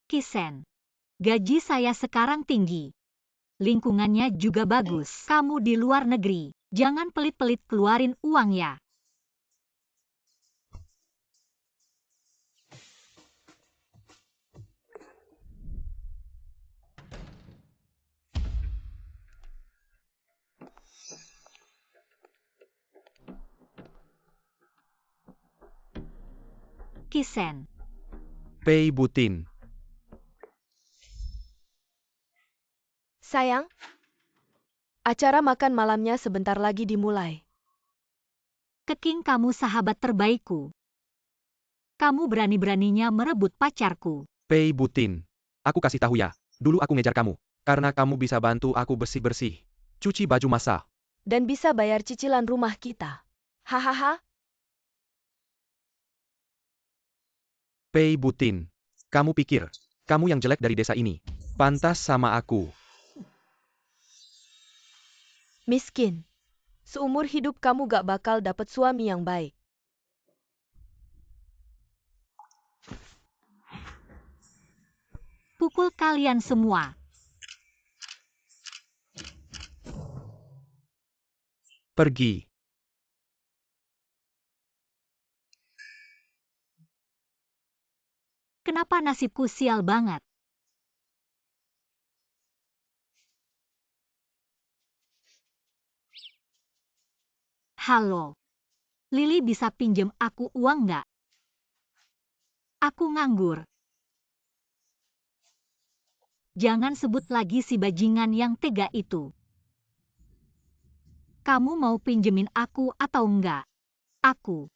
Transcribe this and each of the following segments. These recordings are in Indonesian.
Kisen, gaji saya sekarang tinggi. Lingkungannya juga bagus. Kamu di luar negeri, jangan pelit-pelit keluarin uang ya. Kisen, Pei Butin. Sayang, acara makan malamnya sebentar lagi dimulai. Keking kamu sahabat terbaikku. Kamu berani-beraninya merebut pacarku. Pei Butin. Aku kasih tahu ya, dulu aku ngejar kamu. Karena kamu bisa bantu aku bersih-bersih. Cuci baju masak. Dan bisa bayar cicilan rumah kita. Hahaha. Pei Butin. Kamu pikir, kamu yang jelek dari desa ini. Pantas sama aku. Miskin. Seumur hidup kamu gak bakal dapet suami yang baik. Pukul kalian semua. Pergi. Kenapa nasibku sial banget? Halo. Lily bisa pinjem aku uang nggak? Aku nganggur. Jangan sebut lagi si bajingan yang tega itu. Kamu mau pinjemin aku atau enggak? Aku.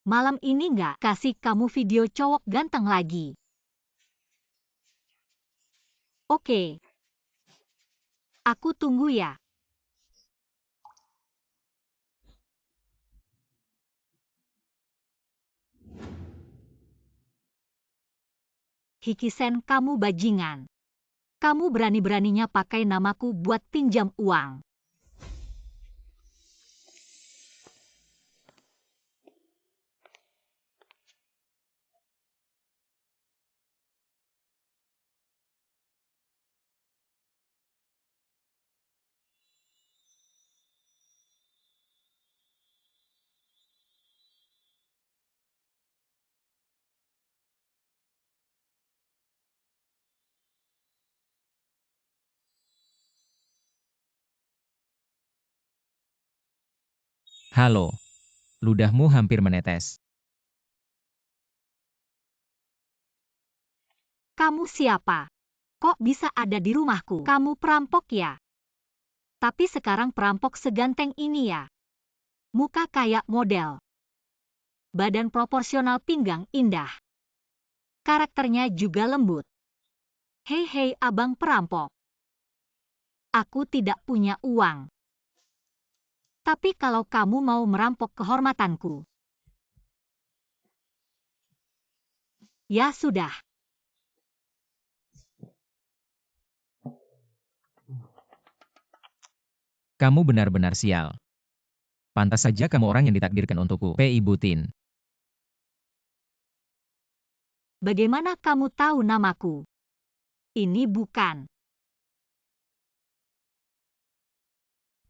Malam ini nggak kasih kamu video cowok ganteng lagi. Oke. Aku tunggu ya. Hikisen, kamu bajingan. Kamu berani-beraninya pakai namaku buat pinjam uang. Halo. Ludahmu hampir menetes. Kamu siapa? Kok bisa ada di rumahku? Kamu perampok ya? Tapi sekarang perampok seganteng ini ya. Muka kayak model. Badan proporsional, pinggang indah. Karakternya juga lembut. Hei abang perampok. Aku tidak punya uang. Tapi kalau kamu mau merampok kehormatanku, ya sudah. Kamu benar-benar sial. Pantas saja kamu orang yang ditakdirkan untukku, Pei Butin. Bagaimana kamu tahu namaku? Ini bukan.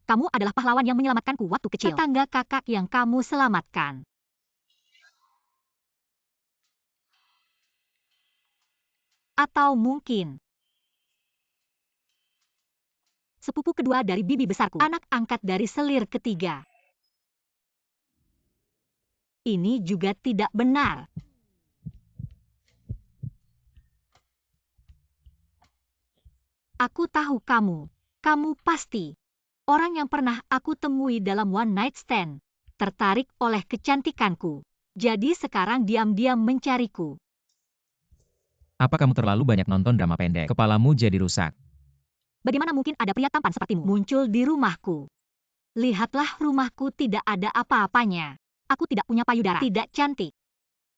Kamu adalah pahlawan yang menyelamatkanku waktu kecil. Tetangga kakak yang kamu selamatkan. Atau mungkin sepupu kedua dari bibi besarku, anak angkat dari selir ketiga. Ini juga tidak benar. Aku tahu kamu. Kamu pasti orang yang pernah aku temui dalam one night stand. Tertarik oleh kecantikanku. Jadi sekarang diam-diam mencariku. Apa kamu terlalu banyak nonton drama pendek? Kepalamu jadi rusak. Bagaimana mungkin ada pria tampan sepertimu muncul di rumahku? Lihatlah, rumahku tidak ada apa-apanya. Aku tidak punya payudara, tidak cantik.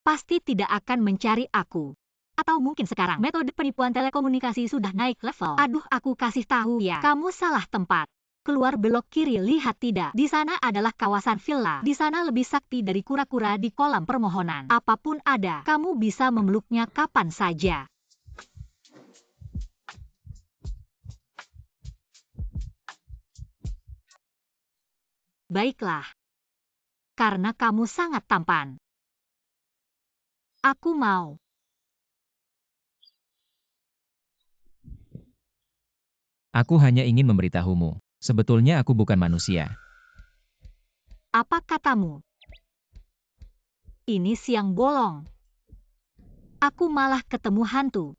Pasti tidak akan mencari aku. Atau mungkin sekarang metode penipuan telekomunikasi sudah naik level. Aduh, aku kasih tahu ya, kamu salah tempat. Keluar belok kiri, lihat tidak. Di sana adalah kawasan villa. Di sana lebih sakti dari kura-kura di kolam permohonan. Apapun ada, kamu bisa memeluknya kapan saja. Baiklah. Karena kamu sangat tampan. Aku mau. Aku hanya ingin memberitahumu. Sebetulnya aku bukan manusia. Apa katamu? Ini siang bolong. Aku malah ketemu hantu.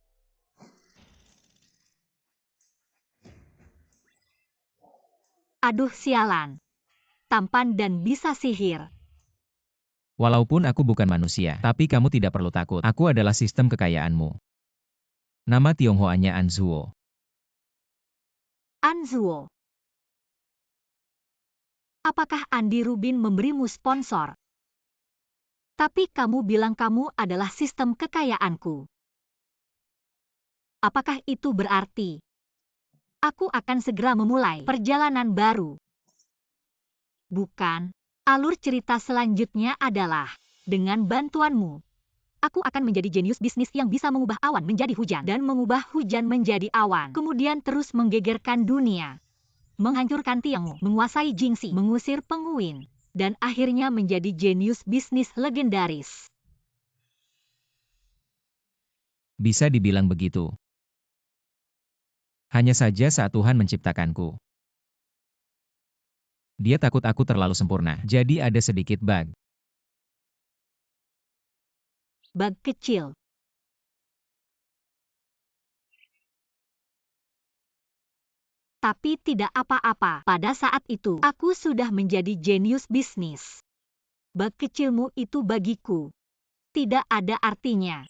Aduh sialan. Tampan dan bisa sihir. Walaupun aku bukan manusia, tapi kamu tidak perlu takut. Aku adalah sistem kekayaanmu. Nama Tionghoanya Anzuo. Anzuo. Apakah Andi Rubin memberimu sponsor? Tapi kamu bilang kamu adalah sistem kekayaanku. Apakah itu berarti aku akan segera memulai perjalanan baru? Bukan. Alur cerita selanjutnya adalah, dengan bantuanmu, aku akan menjadi jenius bisnis yang bisa mengubah awan menjadi hujan dan mengubah hujan menjadi awan. Kemudian terus menggegerkan dunia. Menghancurkan tiangmu, menguasai Jingxi, mengusir penguin, dan akhirnya menjadi jenius bisnis legendaris. Bisa dibilang begitu. Hanya saja saat Tuhan menciptakanku, Dia takut aku terlalu sempurna, jadi ada sedikit bug. Bug kecil. Tapi tidak apa-apa. Pada saat itu, aku sudah menjadi jenius bisnis. Bug kecilmu itu bagiku tidak ada artinya.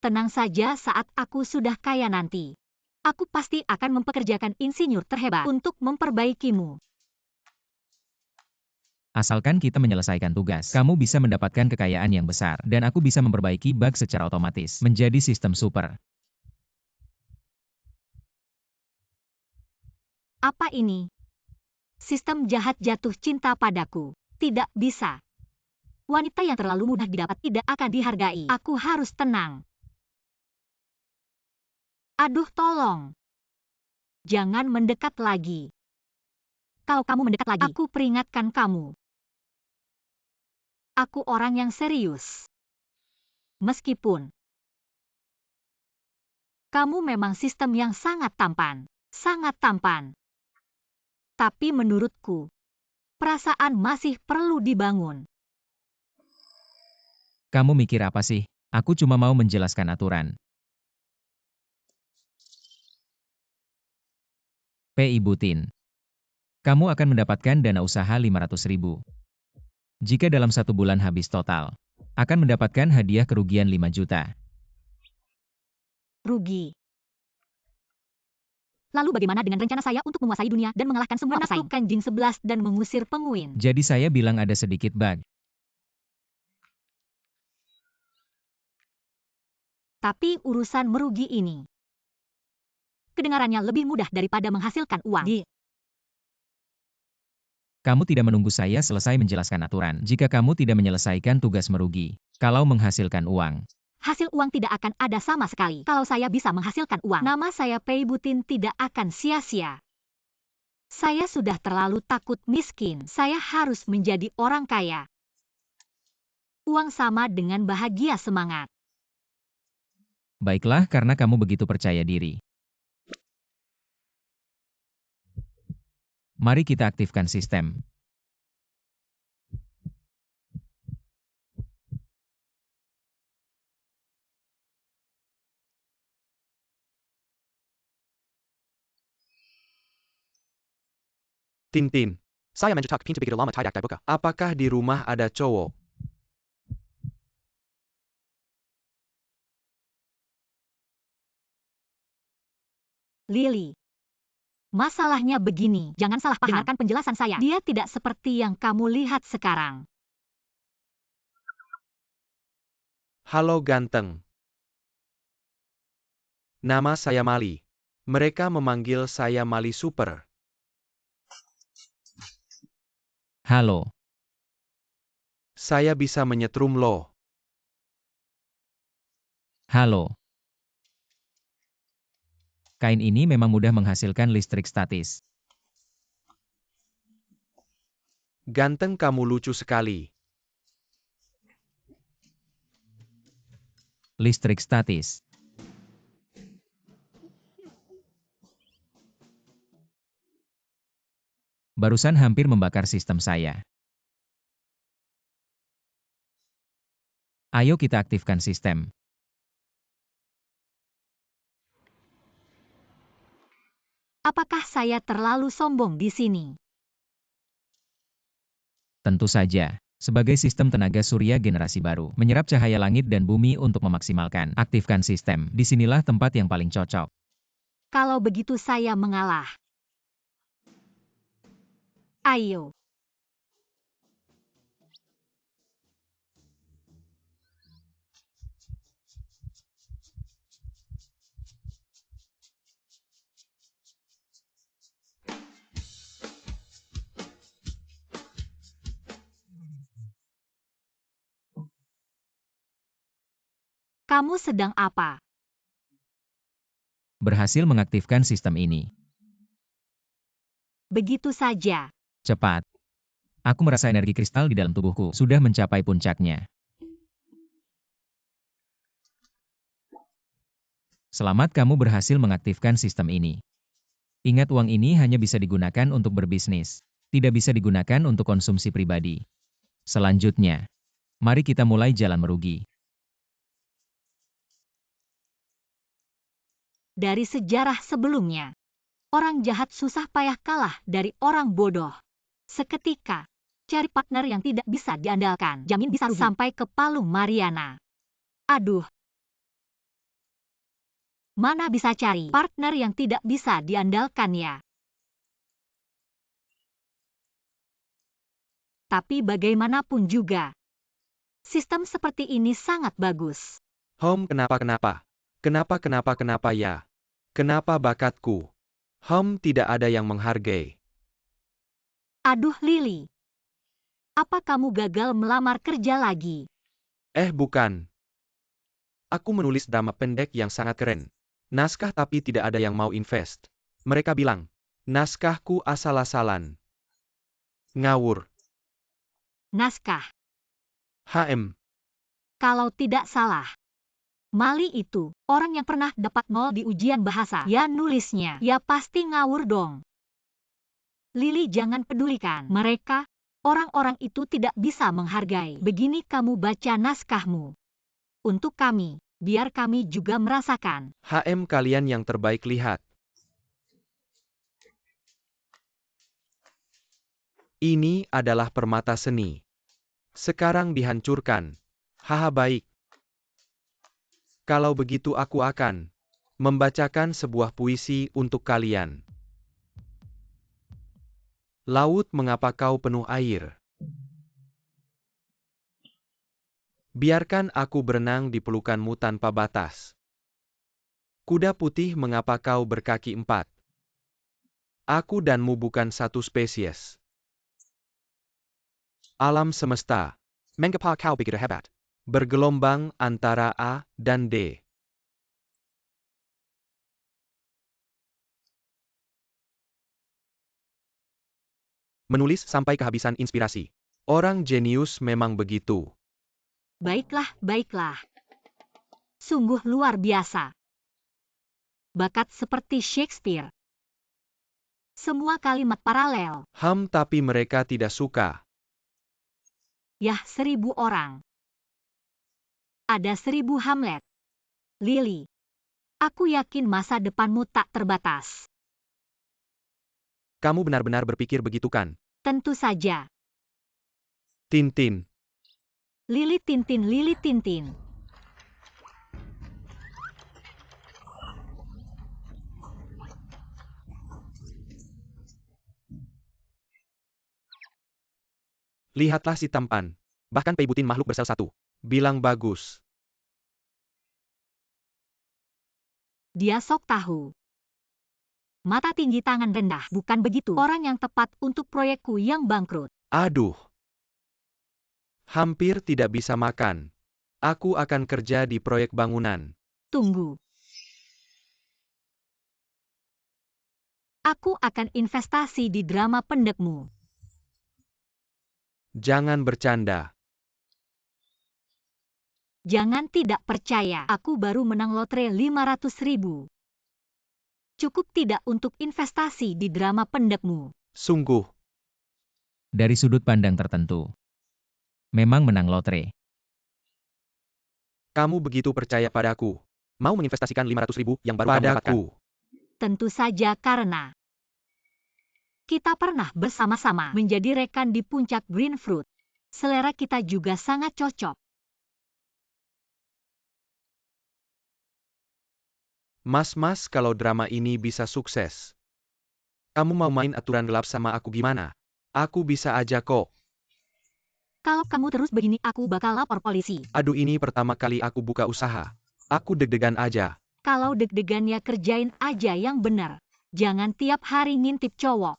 Tenang saja, saat aku sudah kaya nanti, aku pasti akan mempekerjakan insinyur terhebat untuk memperbaikimu. Asalkan kita menyelesaikan tugas, kamu bisa mendapatkan kekayaan yang besar, dan aku bisa memperbaiki bug secara otomatis, menjadi sistem super. Apa ini? Sistem jahat jatuh cinta padaku. Tidak bisa. Wanita yang terlalu mudah didapat tidak akan dihargai. Aku harus tenang. Aduh, tolong. Jangan mendekat lagi. Kalau kamu mendekat lagi, aku peringatkan kamu. Aku orang yang serius. Meskipun kamu memang sistem yang sangat tampan. Sangat tampan. Tapi menurutku, perasaan masih perlu dibangun. Kamu mikir apa sih? Aku cuma mau menjelaskan aturan. P.I. Butin. Kamu akan mendapatkan dana usaha 500.000. Jika dalam 1 bulan habis total, akan mendapatkan hadiah kerugian 5 juta. Rugi. Lalu bagaimana dengan rencana saya untuk menguasai dunia dan mengalahkan semua pesaing? Menaklukkan Jing 11 dan mengusir penguin. Jadi saya bilang ada sedikit bug. Tapi urusan merugi ini, kedengarannya lebih mudah daripada menghasilkan uang. Kamu tidak menunggu saya selesai menjelaskan aturan. Jika kamu tidak menyelesaikan tugas merugi, kalau menghasilkan uang. Hasil uang tidak akan ada sama sekali. Kalau saya bisa menghasilkan uang, nama saya P.I. Butin tidak akan sia-sia. Saya sudah terlalu takut miskin. Saya harus menjadi orang kaya. Uang sama dengan bahagia semangat. Baiklah, karena kamu begitu percaya diri. Mari kita aktifkan sistem. Tintin. Saya mencetak pintu begitu lama tidak terbuka. Apakah di rumah ada cowok? Lily. Masalahnya begini, jangan salah paham. Dengarkan penjelasan saya. Dia tidak seperti yang kamu lihat sekarang. Halo ganteng. Nama saya Mali. Mereka memanggil saya Mali Super. Halo, Saya bisa menyetrum loh. halo. Kain ini memang mudah menghasilkan listrik statis. Ganteng kamu lucu sekali. Listrik statis. Barusan hampir membakar sistem saya. Ayo kita aktifkan sistem. Apakah saya terlalu sombong di sini? Tentu saja. Sebagai sistem tenaga surya generasi baru, menyerap cahaya langit dan bumi untuk memaksimalkan. Aktifkan sistem. Disinilah tempat yang paling cocok. Kalau begitu saya mengalah. Ayo. Kamu sedang apa? Berhasil mengaktifkan sistem ini. Begitu saja. Cepat. Aku merasa energi kristal di dalam tubuhku sudah mencapai puncaknya. Selamat, kamu berhasil mengaktifkan sistem ini. Ingat, uang ini hanya bisa digunakan untuk berbisnis. Tidak bisa digunakan untuk konsumsi pribadi. Selanjutnya, mari kita mulai jalan merugi. Dari sejarah sebelumnya, orang jahat susah payah kalah dari orang bodoh. Seketika, cari partner yang tidak bisa diandalkan. Jamin bisa rugi. Sampai ke Palung Mariana. Aduh. Mana bisa cari partner yang tidak bisa diandalkan ya? Tapi bagaimanapun juga, sistem seperti ini sangat bagus. Kenapa? Kenapa ya? Kenapa bakatku? Tidak ada yang menghargai. Aduh Lily. Apa kamu gagal melamar kerja lagi? Bukan. Aku menulis drama pendek yang sangat keren. Naskah tapi tidak ada yang mau invest. Mereka bilang, naskahku asal-asalan. Ngawur. Naskah. Kalau tidak salah, Mali itu, orang yang pernah dapat 0 di ujian bahasa. Ya nulisnya, ya pasti ngawur dong. Lily, jangan pedulikan mereka. Orang-orang itu tidak bisa menghargai. Begini kamu baca naskahmu. Untuk kami, biar kami juga merasakan. Kalian yang terbaik, lihat. Ini adalah permata seni. Sekarang dihancurkan. Baik. Kalau begitu aku akan membacakan sebuah puisi untuk kalian. Laut, mengapa kau penuh air? Biarkan aku berenang di pelukanmu tanpa batas. Kuda putih, mengapa kau berkaki 4? Aku danmu bukan satu spesies. Alam semesta, mengapa kau begitu hebat? Bergelombang antara A dan D. Menulis sampai kehabisan inspirasi. Orang jenius memang begitu. Baiklah, baiklah. Sungguh luar biasa. Bakat seperti Shakespeare. Semua kalimat paralel. Tapi mereka tidak suka. Yah, 1000 orang. Ada 1000 Hamlet. Lily, aku yakin masa depanmu tak terbatas. Kamu benar-benar berpikir begitu kan? Tentu saja. Tintin. Lily Tintin, Lily Tintin. Lihatlah si tampan. Bahkan peibutin makhluk bersel satu. Bilang bagus. Dia sok tahu. Mata tinggi tangan rendah, bukan begitu? Orang yang tepat untuk proyekku yang bangkrut. Aduh. Hampir tidak bisa makan. Aku akan kerja di proyek bangunan. Tunggu. Aku akan investasi di drama pendekmu. Jangan bercanda. Jangan tidak percaya. Aku baru menang lotre 500.000. Cukup tidak untuk investasi di drama pendekmu? Sungguh. Dari sudut pandang tertentu, memang menang lotre. Kamu begitu percaya padaku. Mau menginvestasikan 500.000 yang baru kamu dapatkan? Padaku. Tentu saja karena kita pernah bersama-sama menjadi rekan di puncak Green Fruit. Selera kita juga sangat cocok. Mas, kalau drama ini bisa sukses. Kamu mau main aturan gelap sama aku gimana? Aku bisa aja kok. Kalau kamu terus begini aku bakal lapor polisi. Aduh, ini pertama kali aku buka usaha. Aku deg-degan aja. Kalau deg-degan ya kerjain aja yang benar. Jangan tiap hari ngintip cowok.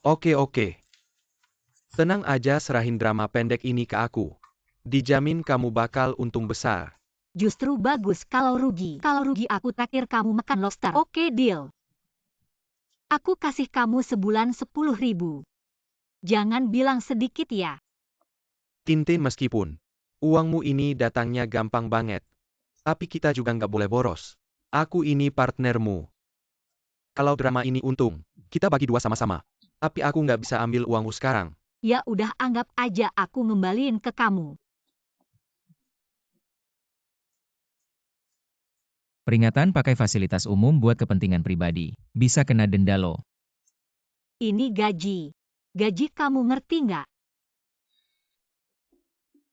Oke. Tenang aja, serahin drama pendek ini ke aku. Dijamin kamu bakal untung besar. Justru bagus kalau rugi. Kalau rugi aku traktir kamu makan lobster. Oke, deal. Aku kasih kamu sebulan 10.000. Jangan bilang sedikit ya. Tintin, meskipun uangmu ini datangnya gampang banget. Tapi kita juga nggak boleh boros. Aku ini partnermu. Kalau drama ini untung, kita bagi dua sama-sama. Tapi aku nggak bisa ambil uangmu sekarang. Ya udah, anggap aja aku ngembaliin ke kamu. Peringatan pakai fasilitas umum buat kepentingan pribadi. Bisa kena denda lo. Ini gaji. Gaji kamu ngerti nggak?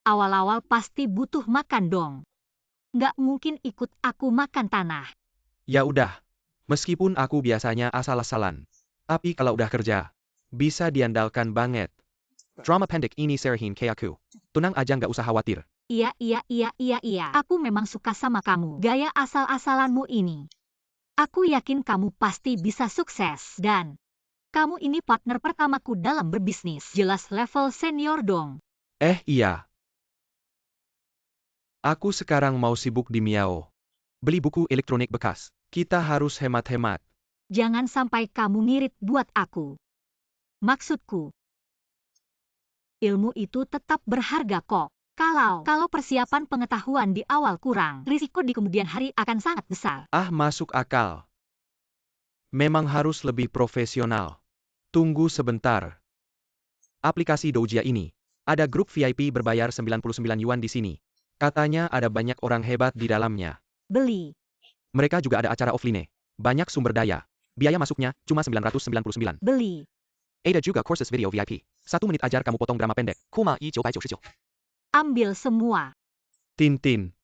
Awal-awal pasti butuh makan dong. Nggak mungkin ikut aku makan tanah. Ya udah. Meskipun aku biasanya asal-asalan. Tapi kalau udah kerja, bisa diandalkan banget. Drama pendek ini serahin ke aku. Tenang aja, nggak usah khawatir. Iya. Aku memang suka sama kamu. Gaya asal-asalanmu ini. Aku yakin kamu pasti bisa sukses. Dan kamu ini partner pertamaku dalam berbisnis. Jelas level senior dong. Iya. Aku sekarang mau sibuk di Miao. Beli buku elektronik bekas. Kita harus hemat-hemat. Jangan sampai kamu ngirit buat aku. Maksudku, ilmu itu tetap berharga kok. Kalau persiapan pengetahuan di awal kurang, risiko di kemudian hari akan sangat besar. Masuk akal. Memang harus lebih profesional. Tunggu sebentar. Aplikasi Doujia ini. Ada grup VIP berbayar 99 yuan di sini. Katanya ada banyak orang hebat di dalamnya. Beli. Mereka juga ada acara offline. Banyak sumber daya. Biaya masuknya cuma 999. Beli. Ada juga kursus video VIP. 1 menit ajar kamu potong drama pendek. Kuma 999. Ambil semua. Tintin.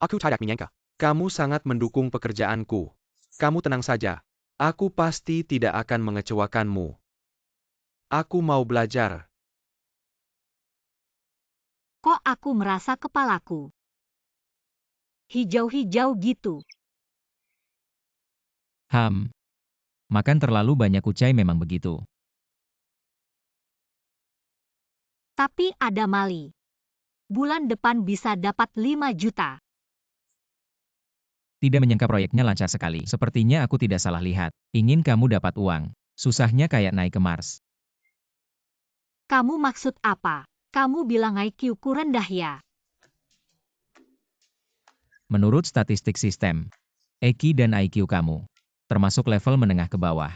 Aku tidak menyangka. Kamu sangat mendukung pekerjaanku. Kamu tenang saja. Aku pasti tidak akan mengecewakanmu. Aku mau belajar. Kok aku merasa kepalaku hijau-hijau gitu. Makan terlalu banyak kucai memang begitu. Tapi ada Mali. Bulan depan bisa dapat 5 juta. Tidak menyangka proyeknya lancar sekali. Sepertinya aku tidak salah lihat. Ingin kamu dapat uang. Susahnya kayak naik ke Mars. Kamu maksud apa? Kamu bilang IQ-ku rendah ya? Menurut statistik sistem, EQ dan IQ kamu, termasuk level menengah ke bawah.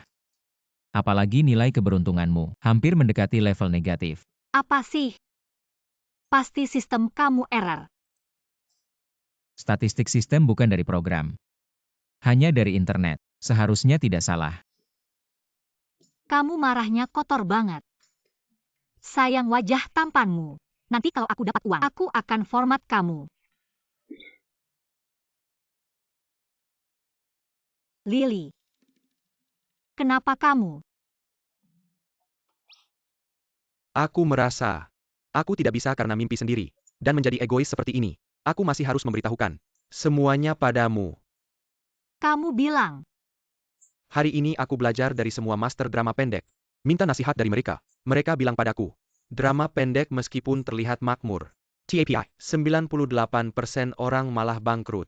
Apalagi nilai keberuntunganmu, hampir mendekati level negatif. Apa sih? Pasti sistem kamu error. Statistik sistem bukan dari program. Hanya dari internet, seharusnya tidak salah. Kamu marahnya kotor banget. Sayang wajah tampanmu. Nanti kalau aku dapat uang, aku akan format kamu. Lily. Kenapa kamu? Aku merasa aku tidak bisa karena mimpi sendiri. Dan menjadi egois seperti ini. Aku masih harus memberitahukan semuanya padamu. Kamu bilang Hari ini aku belajar dari semua master drama pendek. Minta nasihat dari mereka. Mereka bilang padaku, drama pendek meskipun terlihat makmur. TAPI, 98% orang malah bangkrut.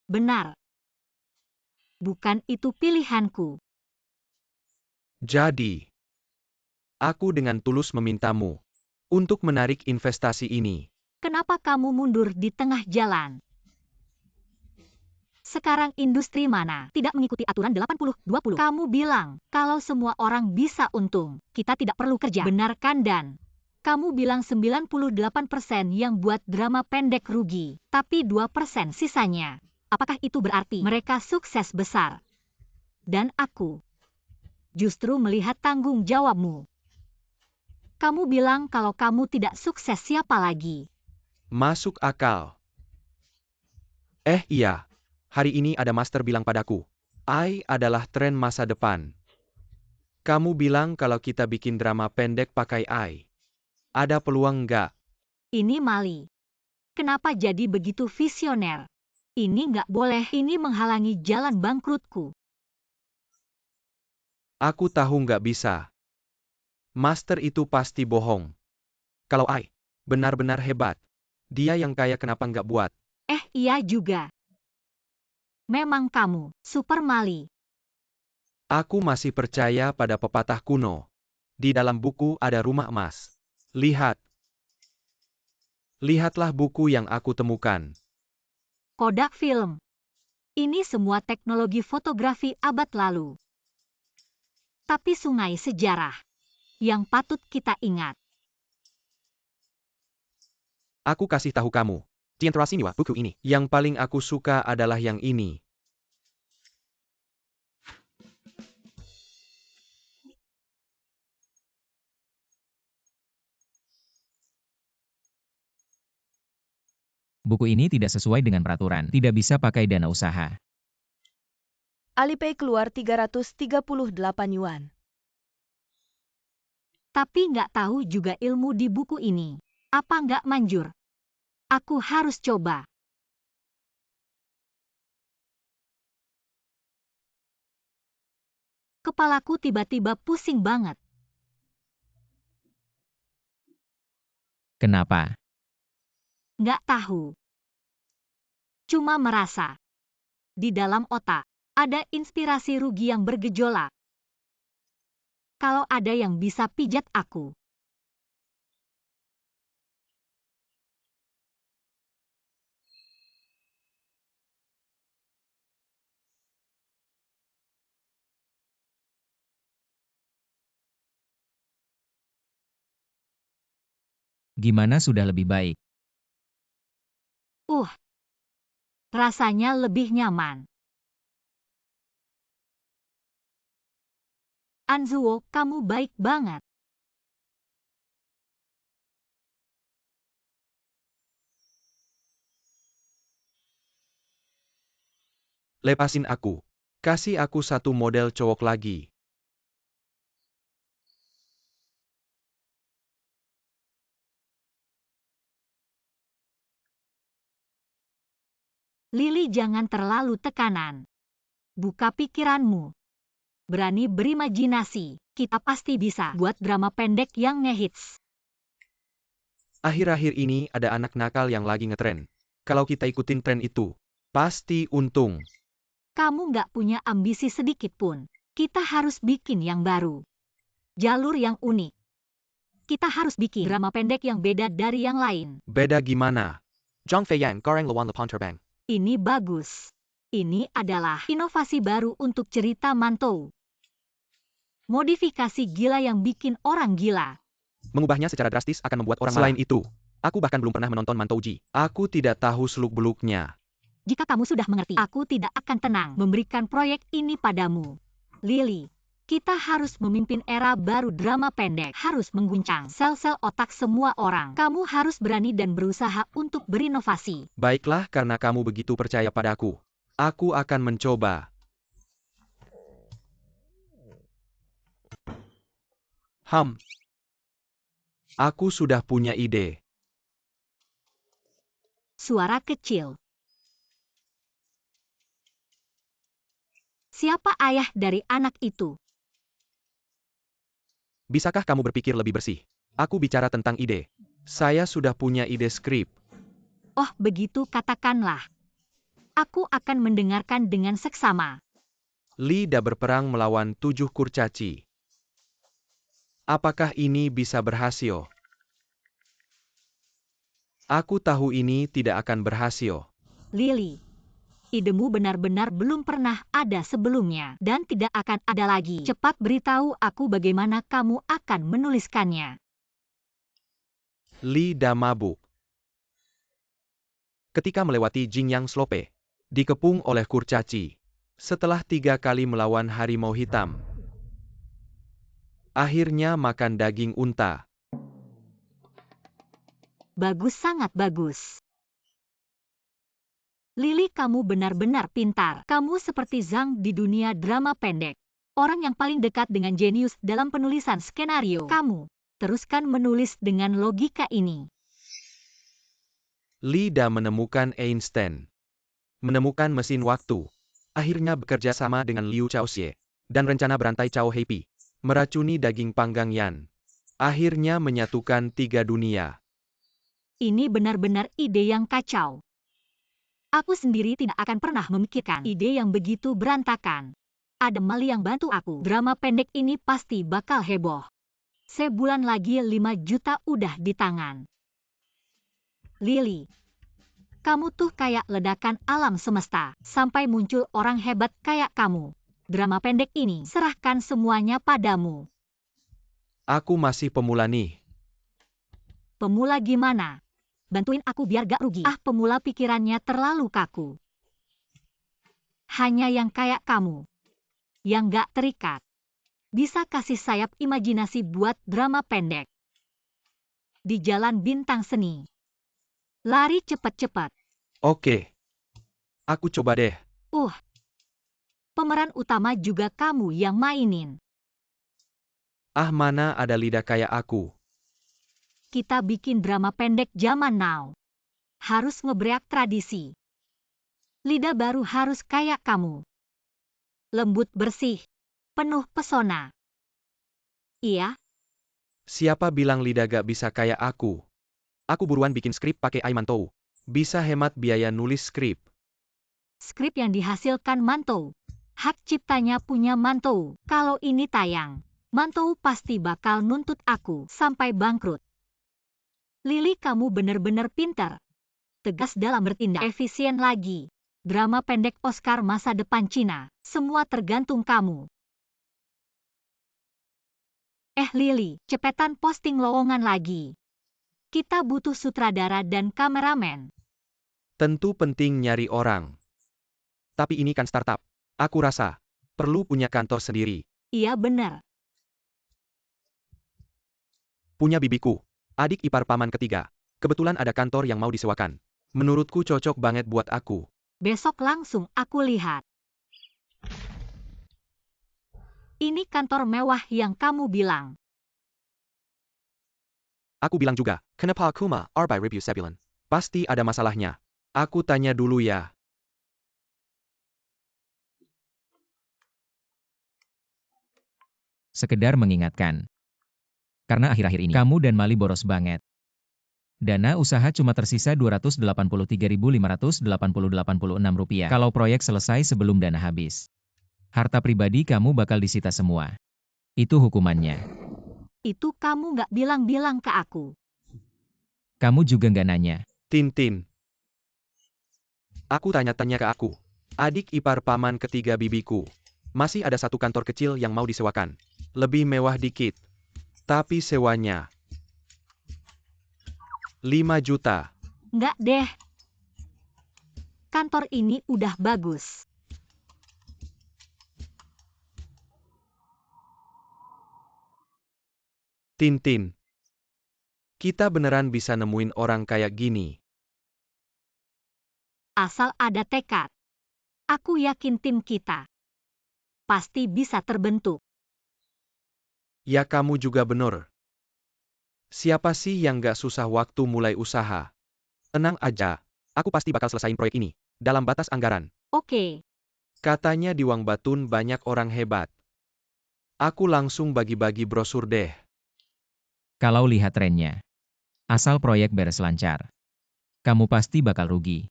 Benar. Bukan itu pilihanku. Jadi, aku dengan tulus memintamu untuk menarik investasi ini. Kenapa kamu mundur di tengah jalan? Sekarang industri mana tidak mengikuti aturan 80-20? Kamu bilang, kalau semua orang bisa untung, kita tidak perlu kerja. Benar kan Dan? Kamu bilang 98% yang buat drama pendek rugi, tapi 2% sisanya. Apakah itu berarti mereka sukses besar? Dan aku justru melihat tanggung jawabmu. Kamu bilang kalau kamu tidak sukses siapa lagi? Masuk akal. Iya. Hari ini ada master bilang padaku, AI adalah tren masa depan. Kamu bilang kalau kita bikin drama pendek pakai AI. Ada peluang nggak? Ini Mali. Kenapa jadi begitu visioner? Ini nggak boleh, ini menghalangi jalan bangkrutku. Aku tahu nggak bisa. Master itu pasti bohong. Kalau AI benar-benar hebat, dia yang kaya kenapa nggak buat? Iya juga. Memang kamu, Super Mali. Aku masih percaya pada pepatah kuno. Di dalam buku ada rumah emas. Lihat. Lihatlah buku yang aku temukan. Kodak Film. Ini semua teknologi fotografi abad lalu. Tapi sungai sejarah yang patut kita ingat. Aku kasih tahu kamu. Tientrasiniwa buku ini. Yang paling aku suka adalah yang ini. Buku ini tidak sesuai dengan peraturan, tidak bisa pakai dana usaha. Alipay keluar 338 yuan. Tapi nggak tahu juga ilmu di buku ini. Apa nggak manjur? Aku harus coba. Kepalaku tiba-tiba pusing banget. Kenapa? Nggak tahu. Cuma merasa. Di dalam otak, ada inspirasi rugi yang bergejolak. Kalau ada yang bisa pijat aku. Gimana sudah lebih baik? Rasanya lebih nyaman. Anzuo, kamu baik banget. Lepasin aku. Kasih aku satu model cowok lagi. Lili, jangan terlalu tekanan. Buka pikiranmu. Berani berimajinasi. Kita pasti bisa buat drama pendek yang ngehits. Akhir-akhir ini ada anak nakal yang lagi ngetren. Kalau kita ikutin tren itu, pasti untung. Kamu nggak punya ambisi sedikit pun. Kita harus bikin yang baru. Jalur yang unik. Kita harus bikin drama pendek yang beda dari yang lain. Beda gimana? Zhang Feiyang goreng lawan lepon terbang. Ini bagus. Ini adalah inovasi baru untuk cerita mantou. Modifikasi gila yang bikin orang gila. Mengubahnya secara drastis akan membuat orang Selain itu, aku bahkan belum pernah menonton Mantouji. Aku tidak tahu seluk-beluknya. Jika kamu sudah mengerti, aku tidak akan tenang memberikan proyek ini padamu. Lily, kita harus memimpin era baru drama pendek. Harus mengguncang sel-sel otak semua orang. Kamu harus berani dan berusaha untuk berinovasi. Baiklah, karena kamu begitu percaya padaku. Aku akan mencoba. Aku sudah punya ide. Suara kecil. Siapa ayah dari anak itu? Bisakah kamu berpikir lebih bersih? Aku bicara tentang ide. Saya sudah punya ide skrip. Oh, begitu katakanlah. Aku akan mendengarkan dengan seksama. Lida berperang melawan 7 kurcaci. Apakah ini bisa berhasil? Aku tahu ini tidak akan berhasil. Lily, idemu benar-benar belum pernah ada sebelumnya dan tidak akan ada lagi. Cepat beritahu aku bagaimana kamu akan menuliskannya. Lida mabuk. Ketika melewati Jingyang Slope, dikepung oleh kurcaci. Setelah 3 kali melawan harimau hitam. Akhirnya makan daging unta. Bagus, sangat bagus. Lily, kamu benar-benar pintar. Kamu seperti Zhang di dunia drama pendek. Orang yang paling dekat dengan jenius dalam penulisan skenario. Kamu, teruskan menulis dengan logika ini. Lida menemukan Einstein. Menemukan mesin waktu. Akhirnya bekerja sama dengan Liu Chaoxie. Dan rencana berantai Cao Heipi. Meracuni daging panggang Yan. Akhirnya menyatukan 3 dunia. Ini benar-benar ide yang kacau. Aku sendiri tidak akan pernah memikirkan ide yang begitu berantakan. Ada Mali yang bantu aku. Drama pendek ini pasti bakal heboh. Sebulan lagi 5 juta udah di tangan. Lily, kamu tuh kayak ledakan alam semesta. Sampai muncul orang hebat kayak kamu. Drama pendek ini serahkan semuanya padamu. Aku masih pemula nih. Pemula gimana? Bantuin aku biar gak rugi. Ah, pemula pikirannya terlalu kaku. Hanya yang kayak kamu. Yang gak terikat. Bisa kasih sayap imajinasi buat drama pendek. Di jalan bintang seni. Lari cepet-cepet. Oke. Aku coba deh. Pemeran utama juga kamu yang mainin. Ah, mana ada Lida kayak aku. Kita bikin drama pendek zaman now. Harus ngebreak tradisi. Lida baru harus kayak kamu. Lembut, bersih. Penuh pesona. Iya, Siapa bilang Lida gak bisa kayak aku? Aku buruan bikin skrip pakai iMantou. Bisa hemat biaya nulis skrip. skrip yang dihasilkan Mantou. Hak ciptanya punya Mantou. Kalau ini tayang, Mantou pasti bakal nuntut aku sampai bangkrut. Lily, kamu bener-bener pintar. Tegas dalam bertindak. Efisien lagi. Drama pendek Oscar masa depan Cina. Semua tergantung kamu. Lily, cepetan posting lowongan lagi. Kita butuh sutradara dan kameramen. Tentu penting nyari orang. Tapi ini kan startup. Aku rasa perlu punya kantor sendiri. Iya bener. Punya bibiku, adik ipar paman ketiga. Kebetulan ada kantor yang mau disewakan. Menurutku cocok banget buat aku. Besok langsung aku lihat. Ini kantor mewah yang kamu bilang. Aku bilang juga, kenapa Kuma by review sebulan? Pasti ada masalahnya. Aku tanya dulu ya. Sekedar mengingatkan. Karena akhir-akhir ini kamu dan Mali boros banget. Dana usaha cuma tersisa Rp283.586 kalau proyek selesai sebelum dana habis. Harta pribadi kamu bakal disita semua. Itu hukumannya. Itu kamu nggak bilang-bilang ke aku. Kamu juga nggak nanya. Tintin. Aku tanya-tanya ke aku. Adik ipar paman ketiga bibiku. Masih ada satu kantor kecil yang mau disewakan. Lebih mewah dikit. Tapi sewanya 5 juta. Nggak deh. Kantor ini udah bagus. Tintin. Kita beneran bisa nemuin orang kayak gini. Asal ada tekad. Aku yakin tim kita pasti bisa terbentuk. Ya kamu juga bener. Siapa sih yang gak susah waktu mulai usaha? Tenang aja, aku pasti bakal selesain proyek ini, dalam batas anggaran. Oke. Katanya di Wang Batun banyak orang hebat. Aku langsung bagi-bagi brosur deh. Kalau lihat trennya, asal proyek beres lancar, kamu pasti bakal rugi.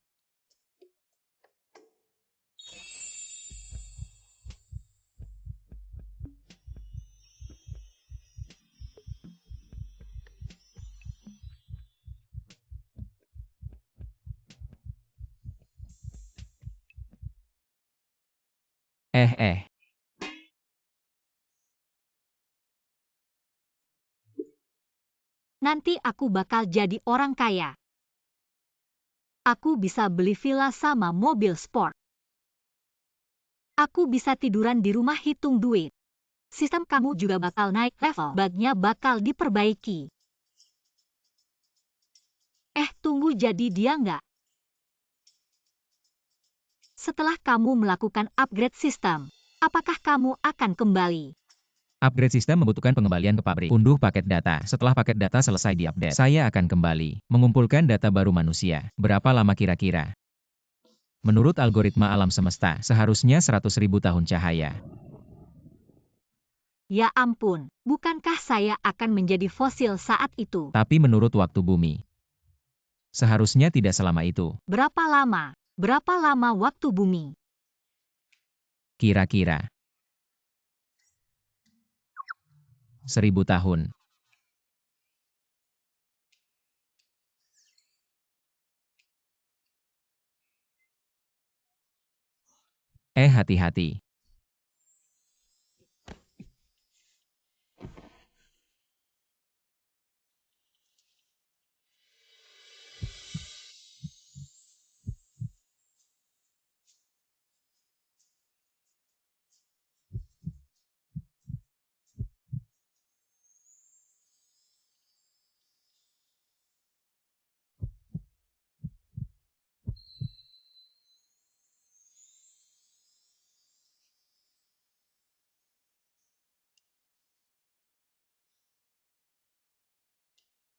Eh. Nanti aku bakal jadi orang kaya. Aku bisa beli villa sama mobil sport. Aku bisa tiduran di rumah hitung duit. Sistem kamu juga bakal naik level, bugnya bakal diperbaiki. Tunggu, jadi dia nggak? Setelah kamu melakukan upgrade sistem, apakah kamu akan kembali? Upgrade sistem membutuhkan pengembalian ke pabrik. Unduh paket data. Setelah paket data selesai diupdate, saya akan kembali mengumpulkan data baru manusia. Berapa lama kira-kira? Menurut algoritma alam semesta, seharusnya 100.000 tahun cahaya. Ya ampun, bukankah saya akan menjadi fosil saat itu? Tapi menurut waktu bumi, seharusnya tidak selama itu. Berapa lama? Berapa lama waktu bumi? Kira-kira 1.000 tahun. Hati-hati.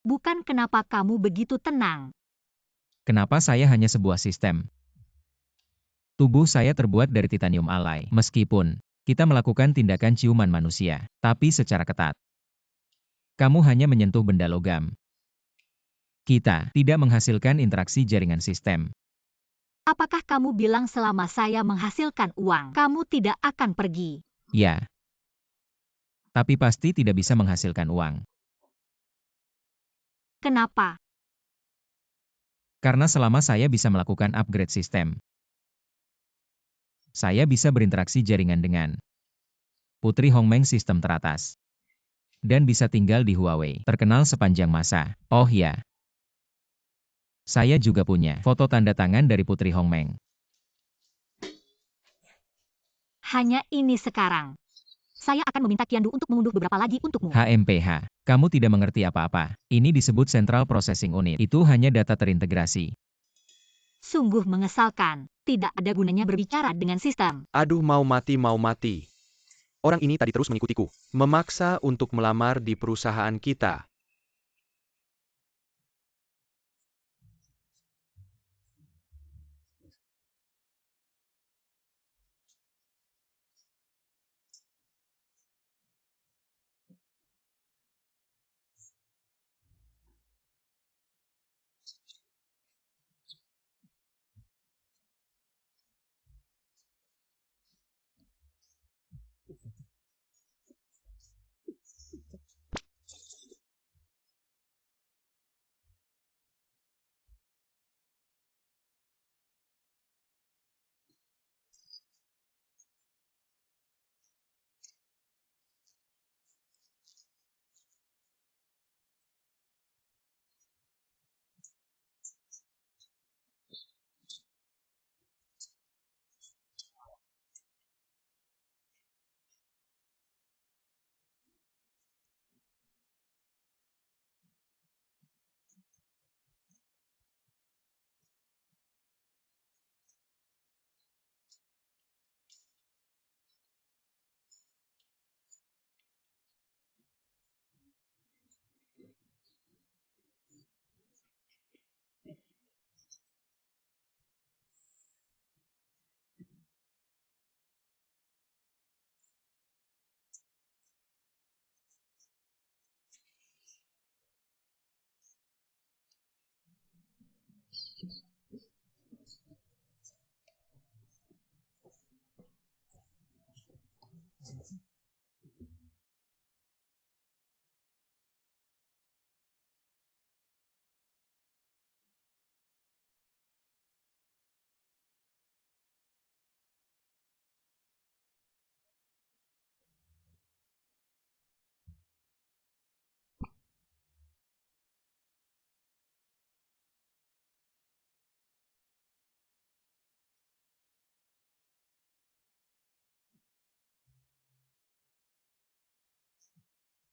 Bukan, kenapa kamu begitu tenang? Kenapa saya hanya sebuah sistem? Tubuh saya terbuat dari titanium alloy. Meskipun kita melakukan tindakan ciuman manusia, tapi secara ketat. Kamu hanya menyentuh benda logam. Kita tidak menghasilkan interaksi jaringan sistem. Apakah kamu bilang selama saya menghasilkan uang, kamu tidak akan pergi? Ya. Tapi pasti tidak bisa menghasilkan uang. Kenapa? Karena selama saya bisa melakukan upgrade sistem, saya bisa berinteraksi jaringan dengan Putri Hongmeng sistem teratas. Dan bisa tinggal di Huawei, terkenal sepanjang masa. Oh ya, saya juga punya foto tanda tangan dari Putri Hongmeng. Hanya ini sekarang. Saya akan meminta Qiandu untuk mengunduh beberapa lagi untukmu. HMPH, kamu tidak mengerti apa-apa. Ini disebut Central Processing Unit. Itu hanya data terintegrasi. Sungguh mengesalkan. Tidak ada gunanya berbicara dengan sistem. Aduh, mau mati mau mati. Orang ini tadi terus mengikutiku, memaksa untuk melamar di perusahaan kita.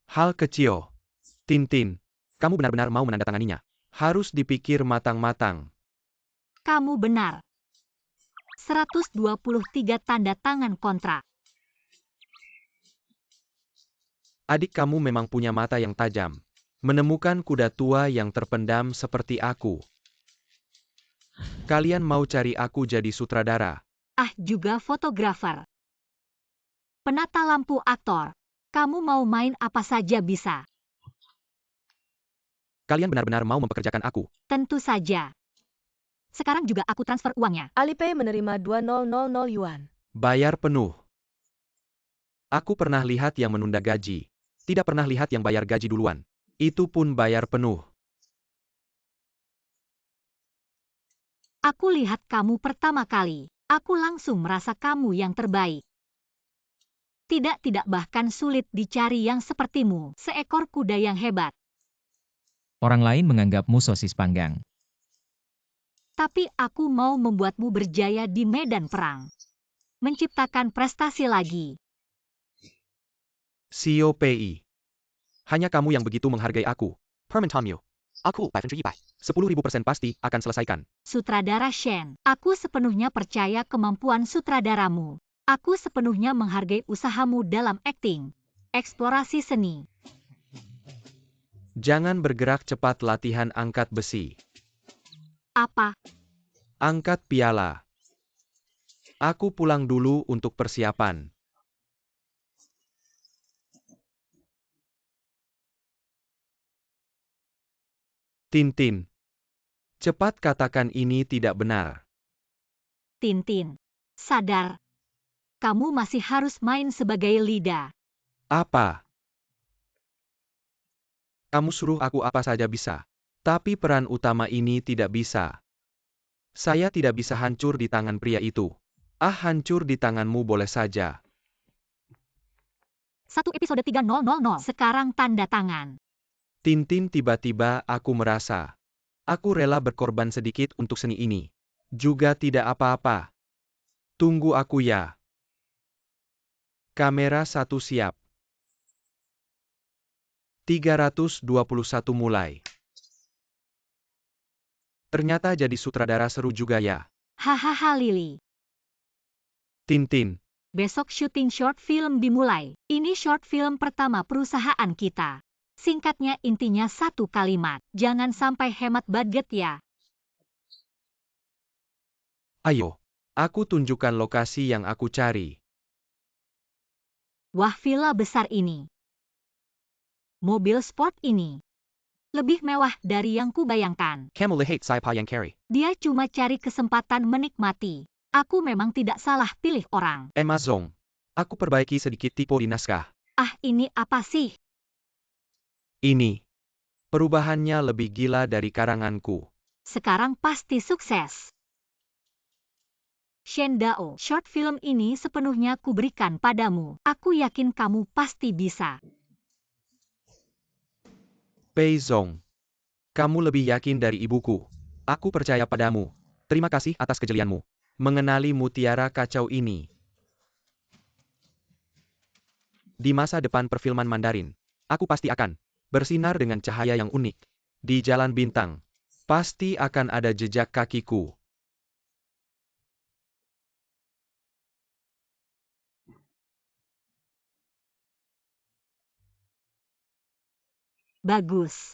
Hal kecil. Tintin, kamu benar-benar mau menandatanganinya. Harus dipikir matang-matang. Kamu benar. 123 tanda tangan kontrak. Adik kamu memang punya mata yang tajam. Menemukan kuda tua yang terpendam seperti aku. Kalian mau cari aku jadi sutradara. Ah, juga fotografer. Penata lampu aktor. Kamu mau main apa saja bisa. Kalian benar-benar mau mempekerjakan aku. Tentu saja. Sekarang juga aku transfer uangnya. Alipay menerima 2000 yuan. Bayar penuh. Aku pernah lihat yang menunda gaji. Tidak pernah lihat yang bayar gaji duluan. Itu pun bayar penuh. Aku lihat kamu pertama kali. Aku langsung merasa kamu yang terbaik. Tidak bahkan sulit dicari yang sepertimu. Seekor kuda yang hebat. Orang lain menganggapmu sosis panggang. Tapi aku mau membuatmu berjaya di medan perang. Menciptakan prestasi lagi. CEO PI. Hanya kamu yang begitu menghargai aku. Herman Tomyu. Aku 100%. 10.000% pasti akan selesaikan. Sutradara Shen, aku sepenuhnya percaya kemampuan sutradaramu. Aku sepenuhnya menghargai usahamu dalam akting, eksplorasi seni. Jangan bergerak cepat latihan angkat besi. Apa? Angkat piala. Aku pulang dulu untuk persiapan. Tintin. Cepat katakan ini tidak benar. Tintin, sadar. Kamu masih harus main sebagai Lida. Apa? Kamu suruh aku apa saja bisa. Tapi peran utama ini tidak bisa. Saya tidak bisa hancur di tangan pria itu. Ah, hancur di tanganmu boleh saja. 1 episode 3000. Sekarang tanda tangan. Tintin, tiba-tiba aku merasa. Aku rela berkorban sedikit untuk seni ini. Juga tidak apa-apa. Tunggu aku ya. Kamera 1 siap. 321 mulai. Ternyata jadi sutradara seru juga ya. Hahaha Lily. Tintin. Besok syuting short film dimulai. Ini short film pertama perusahaan kita. Singkatnya intinya satu kalimat. Jangan sampai hemat budget ya. Ayo. Aku tunjukkan lokasi yang aku cari. Wah, villa besar ini. Mobil sport ini. Lebih mewah dari yang kubayangkan. Kamu lihat siapa yang carry. Dia cuma cari kesempatan menikmati. Aku memang tidak salah pilih orang. Emma Zong. Aku perbaiki sedikit tipe di naskah. Ah, ini apa sih? Ini. Perubahannya lebih gila dari karanganku. Sekarang pasti sukses. Shen Dao, short film ini sepenuhnya kuberikan padamu. Aku yakin kamu pasti bisa. Pei Zong. Kamu lebih yakin dari ibuku. Aku percaya padamu. Terima kasih atas kejelianmu. Mengenali mutiara kacau ini. Di masa depan perfilman Mandarin, aku pasti akan bersinar dengan cahaya yang unik. Di jalan bintang, pasti akan ada jejak kakiku. Bagus.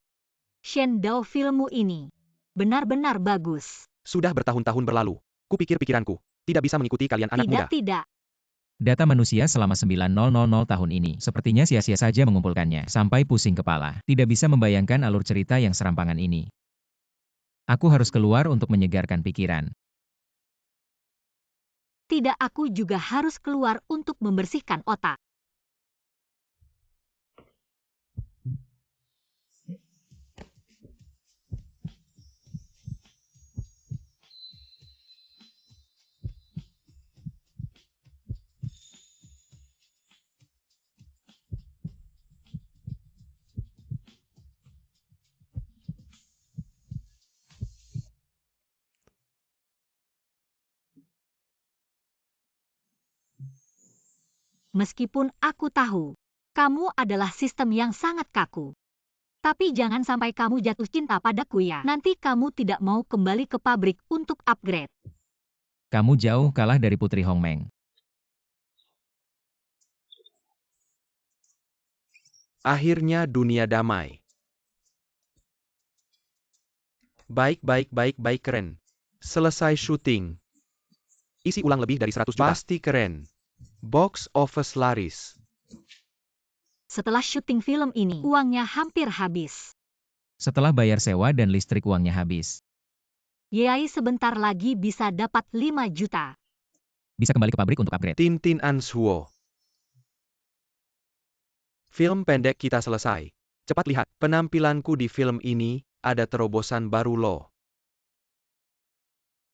Shen Dao, filmmu ini benar-benar bagus. Sudah bertahun-tahun berlalu. Kupikir pikiranku tidak bisa mengikuti kalian anak muda. Tidak. Data manusia selama 9000 tahun ini sepertinya sia-sia saja mengumpulkannya, sampai pusing kepala. Tidak bisa membayangkan alur cerita yang serampangan ini. Aku harus keluar untuk menyegarkan pikiran. Tidak, aku juga harus keluar untuk membersihkan otak. Meskipun aku tahu Kamu adalah sistem yang sangat kaku. Tapi jangan sampai kamu jatuh cinta padaku ya. Nanti kamu tidak mau kembali ke pabrik untuk upgrade. Kamu jauh kalah dari Putri Hongmeng. Akhirnya dunia damai. Baik, keren. Selesai syuting. Isi ulang lebih dari 100 juta. Pasti keren. Box office laris. Setelah syuting film ini, uangnya hampir habis. Setelah bayar sewa dan listrik uangnya habis. Yai sebentar lagi bisa dapat 5 juta. Bisa kembali ke pabrik untuk upgrade. Tintin Ansuo. Film pendek kita selesai. Cepat lihat, penampilanku di film ini, ada terobosan baru loh.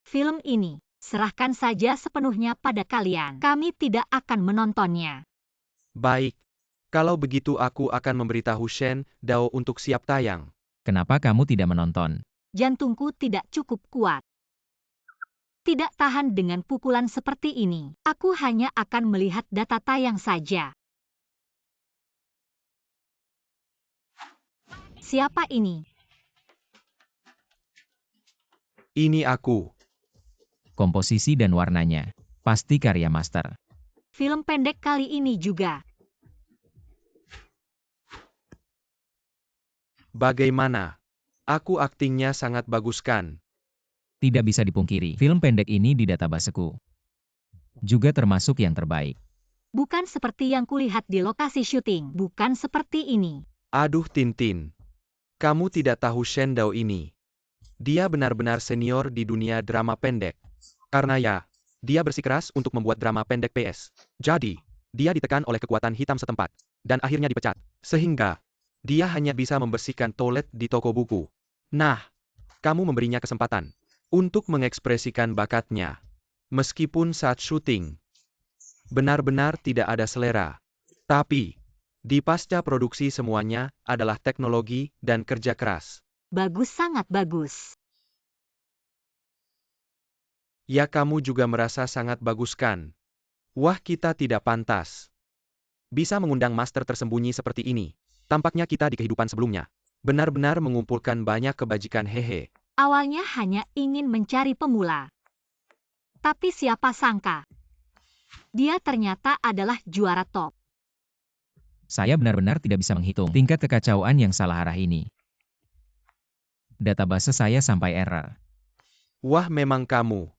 Film ini, serahkan saja sepenuhnya pada kalian. Kami tidak akan menontonnya. Baik. Kalau begitu aku akan memberitahu Shen Dao untuk siap tayang. Kenapa kamu tidak menonton? Jantungku tidak cukup kuat. Tidak tahan dengan pukulan seperti ini. Aku hanya akan melihat data tayang saja. Siapa ini? Ini aku. Komposisi dan warnanya. Pasti karya master. Film pendek kali ini juga. Bagaimana? Aku aktingnya sangat bagus kan? Tidak bisa dipungkiri, film pendek ini di databaseku. Juga termasuk yang terbaik. Bukan seperti yang kulihat di lokasi syuting. Bukan seperti ini. Aduh Tintin. Kamu tidak tahu Shen Dao ini. Dia benar-benar senior di dunia drama pendek. Karena ya, dia bersikeras untuk membuat drama pendek PS. Jadi, dia ditekan oleh kekuatan hitam setempat. Dan akhirnya dipecat. Sehingga, dia hanya bisa membersihkan toilet di toko buku. Nah, kamu memberinya kesempatan untuk mengekspresikan bakatnya. Meskipun saat syuting, benar-benar tidak ada selera. Tapi, di pasca produksi semuanya adalah teknologi dan kerja keras. Bagus, sangat bagus. Ya kamu juga merasa sangat bagus kan? Wah kita tidak pantas. Bisa mengundang master tersembunyi seperti ini. Tampaknya kita di kehidupan sebelumnya. Benar-benar mengumpulkan banyak kebajikan hehe. Awalnya hanya ingin mencari pemula. Tapi siapa sangka, dia ternyata adalah juara top. Saya benar-benar tidak bisa menghitung tingkat kekacauan yang salah arah ini. Database saya sampai error. Wah memang kamu.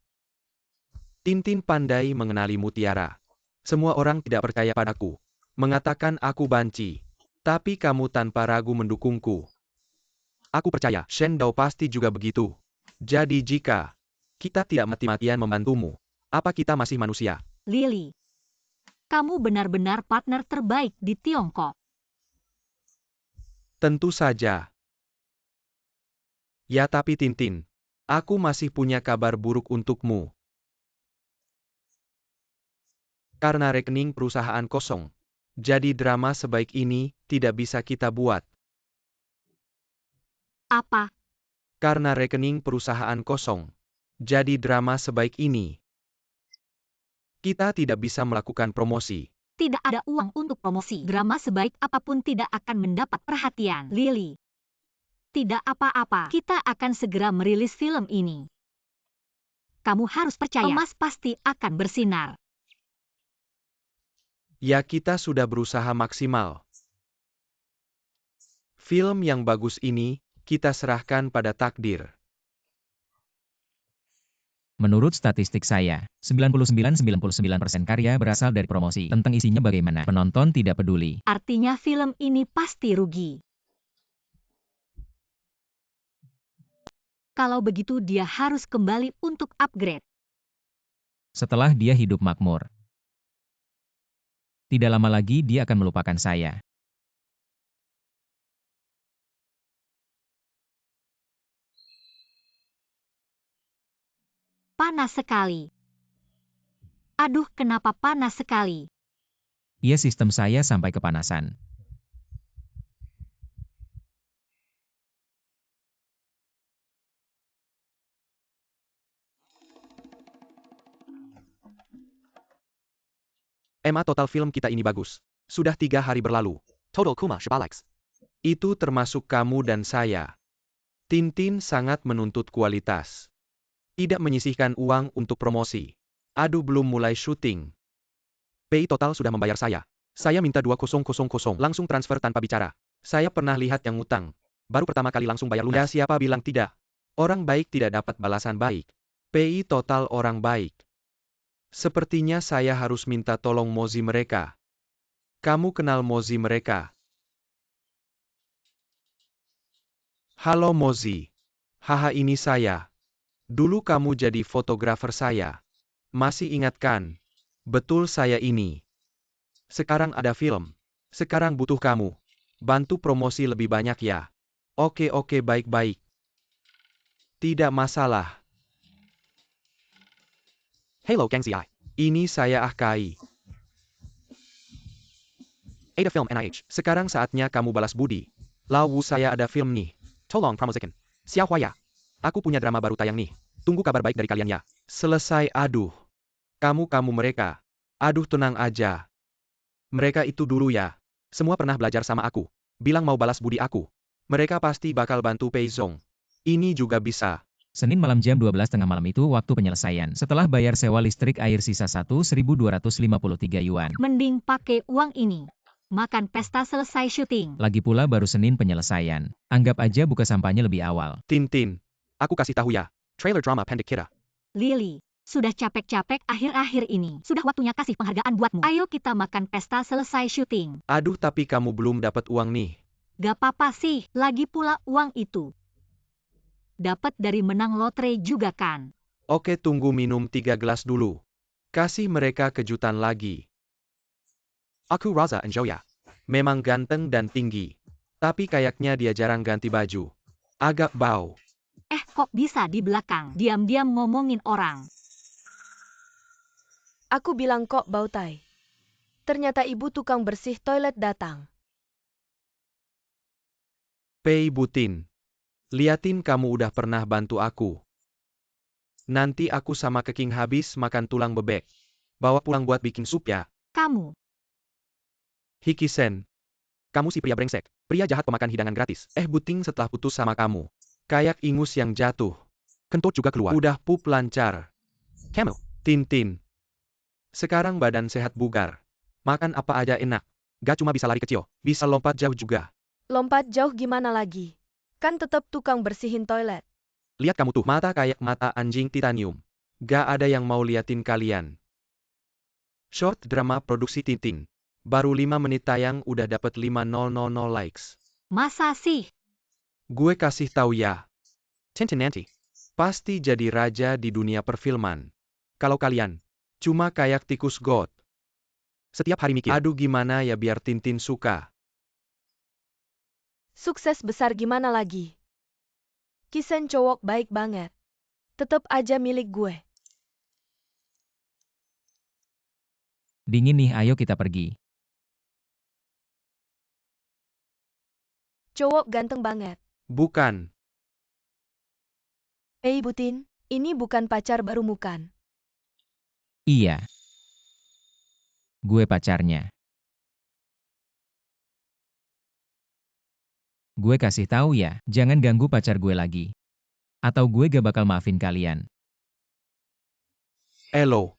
Tintin pandai mengenali mutiara. Semua orang tidak percaya padaku. Mengatakan aku banci. Tapi kamu tanpa ragu mendukungku. Aku percaya Shen Dao pasti juga begitu. Jadi jika kita tidak mati-matian membantumu, apa kita masih manusia? Lily, kamu benar-benar partner terbaik di Tiongkok. Tentu saja. Ya tapi Tintin, aku masih punya kabar buruk untukmu. Karena rekening perusahaan kosong. Jadi drama sebaik ini tidak bisa kita buat. Apa? Karena rekening perusahaan kosong. Jadi drama sebaik ini. Kita tidak bisa melakukan promosi. Tidak ada uang untuk promosi. Drama sebaik apapun tidak akan mendapat perhatian. Lily, tidak apa-apa. Kita akan segera merilis film ini. Kamu harus percaya, emas pasti akan bersinar. Ya kita sudah berusaha maksimal. Film yang bagus ini, kita serahkan pada takdir. Menurut statistik saya, 99,99% karya berasal dari promosi. Tentang isinya bagaimana, penonton tidak peduli. Artinya film ini pasti rugi. Kalau begitu dia harus kembali untuk upgrade. Setelah dia hidup makmur. Tidak lama lagi dia akan melupakan saya. Panas sekali. Aduh, kenapa panas sekali? Iya, sistem saya sampai kepanasan. Total film kita ini bagus. Sudah 3 hari berlalu. Total kuma Shabalex. Itu termasuk kamu dan saya. Tintin sangat menuntut kualitas. Tidak menyisihkan uang untuk promosi. Aduh, belum mulai syuting. PI Total sudah membayar saya. Saya minta 2000 langsung transfer tanpa bicara. Saya pernah lihat yang ngutang. Baru pertama kali langsung bayar Ya, lunas. siapa bilang tidak? Orang baik tidak dapat balasan baik. PI Total orang baik. Sepertinya saya harus minta tolong Mozi mereka. Kamu kenal Mozi mereka? Halo Mozi. Haha, ini saya. Dulu kamu jadi fotografer saya. Masih ingat kan? Betul, saya ini. Sekarang ada film. Sekarang butuh kamu. Bantu promosi lebih banyak ya. Oke, baik-baik. Tidak masalah. Halo Gangsi I. Ini saya Ahkai. Ada film NIH. Sekarang saatnya kamu balas budi. Lawu, saya ada film nih. Tolong promosikan. Xiao Huaya. Aku punya drama baru tayang nih. Tunggu kabar baik dari kalian ya. Selesai, aduh. Kamu mereka. Aduh, tenang aja. Mereka itu dulu ya. Semua pernah belajar sama aku. Bilang mau balas budi aku. Mereka pasti bakal bantu Pei Zong. Ini juga bisa. Senin malam jam 12 tengah malam itu waktu penyelesaian. Setelah bayar sewa listrik air sisa 1.253 yuan. Mending pakai uang ini. Makan pesta selesai syuting. Lagi pula baru Senin penyelesaian. Anggap aja buka sampahnya lebih awal. Tintin. Aku kasih tahu ya. Trailer drama pendek kita. Lily, sudah capek-capek akhir-akhir ini. Sudah waktunya kasih penghargaan buatmu. Ayo kita makan pesta selesai syuting. Aduh, tapi kamu belum dapat uang nih. Gak apa-apa sih, lagi pula uang itu. Dapat dari menang lotre juga kan. Oke, tunggu, minum 3 gelas dulu. Kasih mereka kejutan lagi. Aku Raza Anjoya. Memang ganteng dan tinggi. Tapi kayaknya dia jarang ganti baju. Agak bau. Kok bisa di belakang diam-diam ngomongin orang? Aku bilang kok bau tai. Ternyata ibu tukang bersih toilet datang. Pei Butin. Liatin, kamu udah pernah bantu aku. Nanti aku sama Keking habis makan tulang bebek. Bawa pulang buat bikin sup ya. Kamu, Hikisen. Kamu si pria brengsek. Pria jahat pemakan hidangan gratis. Buting setelah putus sama kamu. Kayak ingus yang jatuh. Kentut juga keluar. Udah pup lancar. Kamu. Tintin. Sekarang badan sehat bugar. Makan apa aja enak. Gak cuma bisa lari kecil. Bisa lompat jauh juga. Lompat jauh gimana lagi? Kan tetap tukang bersihin toilet. Lihat kamu tuh. Mata kayak mata anjing titanium. Gak ada yang mau liatin kalian. Short drama produksi Tintin. Baru 5 menit tayang udah dapet 5.000 likes. masa sih? Gue kasih tahu ya. Tintin Nanti. Pasti jadi raja di dunia perfilman. Kalau kalian cuma kayak tikus got. Setiap hari mikir. Aduh, gimana ya biar Tintin suka. Sukses besar gimana lagi? Kisen cowok baik banget. Tetep aja milik gue. Dingin nih, ayo kita pergi. Cowok ganteng banget. Bukan. Pei Butin, ini bukan pacar baru bukan? Iya. Gue pacarnya. Gue kasih tahu ya, jangan ganggu pacar gue lagi. Atau gue gak bakal maafin kalian. Elo.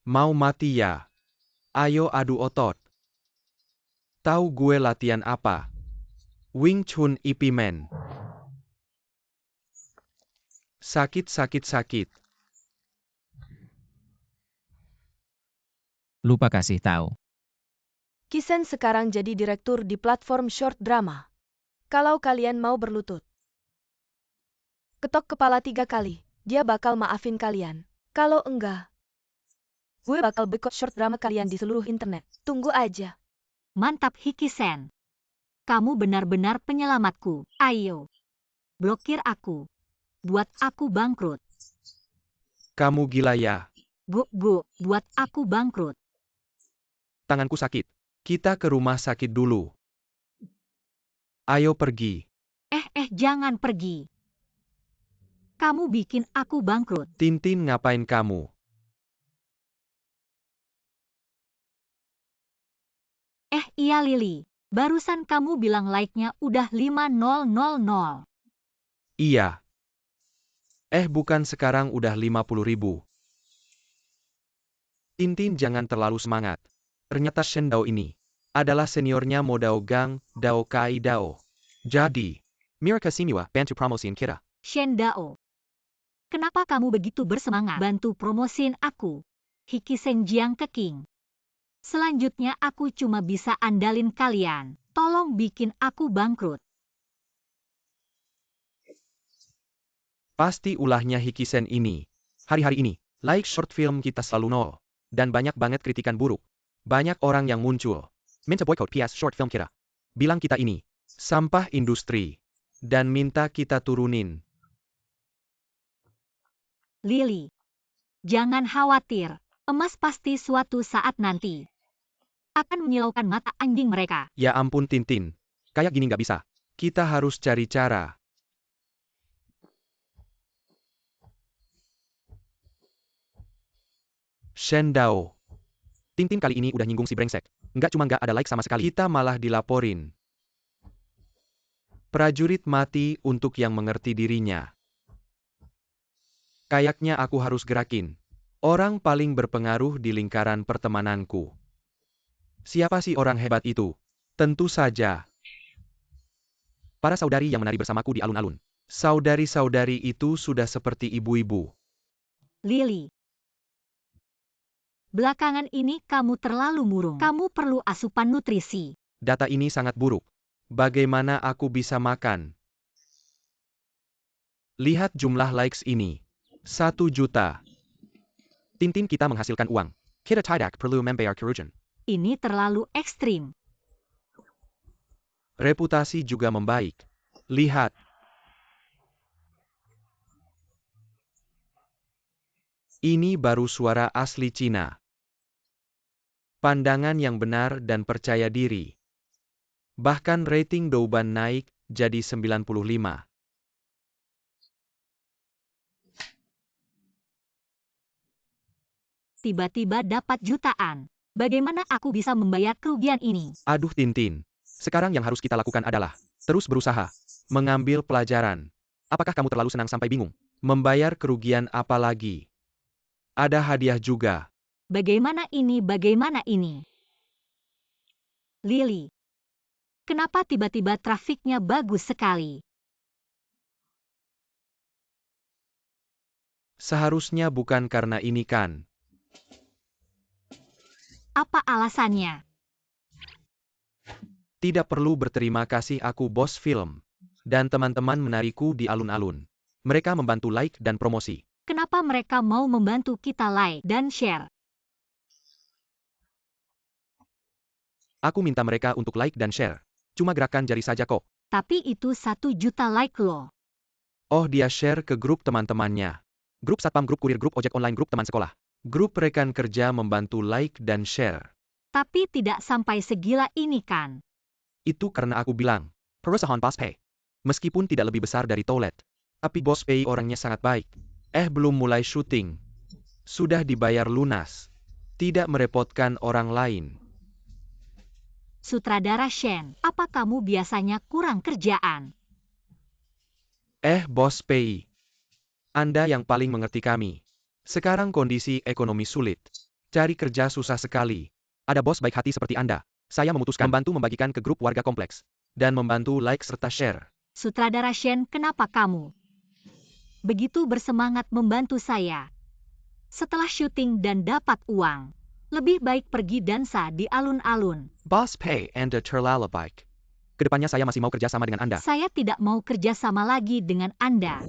Mau mati ya? Ayo adu otot. Tahu gue latihan apa? Wing Chun Ipimen. Sakit. Lupa kasih tahu. Kisen sekarang jadi direktur di platform short drama. Kalau kalian mau berlutut, ketok kepala 3 kali, dia bakal maafin kalian. Kalau enggak, gue bakal boikot short drama kalian di seluruh internet. Tunggu aja. Mantap Hikisen. Kamu benar-benar penyelamatku. Ayo. Blokir aku. Buat aku bangkrut. Kamu gila ya? Buat aku bangkrut. Tanganku sakit. Kita ke rumah sakit dulu. Ayo pergi. Jangan pergi. Kamu bikin aku bangkrut. Tintin, ngapain kamu? iya Lily. Barusan kamu bilang like-nya udah 5.000. Iya. Bukan, sekarang udah 50.000. Tintin, jangan terlalu semangat. Ternyata Shen Dao ini adalah seniornya Mo Dao Gang, Dao Kai Dao. Jadi, Miraka Simiwa, bantu promosiin kita. Shen Dao. Kenapa kamu begitu bersemangat bantu promosiin aku? Hiki Seng Jiang Keking. Selanjutnya aku cuma bisa andalin kalian. Tolong bikin aku bangkrut. pasti ulahnya Hikisen ini. Hari-hari ini, like short film kita selalu nol. Dan banyak banget kritikan buruk. Banyak orang yang muncul. Minta boycott PS short film kita. Bilang kita ini sampah industri. Dan minta kita turunin. Lily. Jangan khawatir. Emas pasti suatu saat nanti akan menyilaukan mata anjing mereka. Ya ampun Tintin. Kayak gini nggak bisa. Kita harus cari cara. Shen Dao. Tintin kali ini udah nyinggung si brengsek. Nggak cuma nggak ada like sama sekali. Kita malah dilaporin. Prajurit mati untuk yang mengerti dirinya. Kayaknya aku harus gerakin orang paling berpengaruh di lingkaran pertemananku. Siapa sih orang hebat itu? Tentu saja Para saudari yang menari bersamaku di alun-alun. saudari-saudari itu sudah seperti ibu-ibu. Lily. Belakangan ini kamu terlalu murung. Kamu perlu asupan nutrisi. Data ini sangat buruk. Bagaimana aku bisa makan? Lihat jumlah likes ini. 1 juta. Tintin, kita menghasilkan uang. Kita tidak perlu membayar kerugian. Ini terlalu ekstrim. Reputasi juga membaik. Lihat. Ini baru suara asli Cina. Pandangan yang benar dan percaya diri. Bahkan rating Douban naik jadi 95. Tiba-tiba dapat jutaan. Bagaimana aku bisa membayar kerugian ini? Aduh Tintin. Sekarang yang harus kita lakukan adalah terus berusaha. Mengambil pelajaran. Apakah kamu terlalu senang sampai bingung? Membayar kerugian apa lagi? Ada hadiah juga. Bagaimana ini? Bagaimana ini? Lily. Kenapa tiba-tiba trafiknya bagus sekali? Seharusnya bukan karena ini kan? Apa alasannya? Tidak perlu berterima kasih, aku bos film. Dan teman-teman menariku di alun-alun. Mereka membantu like dan promosi. Kenapa mereka mau membantu kita like dan share? Aku minta mereka untuk like dan share. Cuma gerakan jari saja kok. Tapi itu 1 juta like loh. Oh, dia share ke grup teman-temannya. Grup satpam, grup kurir, grup ojek online, grup teman sekolah. Grup rekan kerja membantu like dan share. Tapi tidak sampai segila ini kan? Itu karena aku bilang. Perusahaan Boss Pay. Meskipun tidak lebih besar dari Toilet. Tapi Bos Pei orangnya sangat baik. Belum mulai syuting. Sudah dibayar lunas. Tidak merepotkan orang lain. Sutradara Shen, apa kamu biasanya kurang kerjaan? Bos Pei. Anda yang paling mengerti kami. Sekarang kondisi ekonomi sulit. Cari kerja susah sekali. Ada bos baik hati seperti Anda. Saya memutuskan membantu membagikan ke grup warga kompleks. Dan membantu like serta share. Sutradara Shen, kenapa kamu begitu bersemangat membantu saya? Setelah syuting dan dapat uang, lebih baik pergi dansa di alun-alun. Boss Pei Anda terlalu baik. Kedepannya saya masih mau kerja sama dengan Anda. Saya tidak mau kerja sama lagi dengan Anda.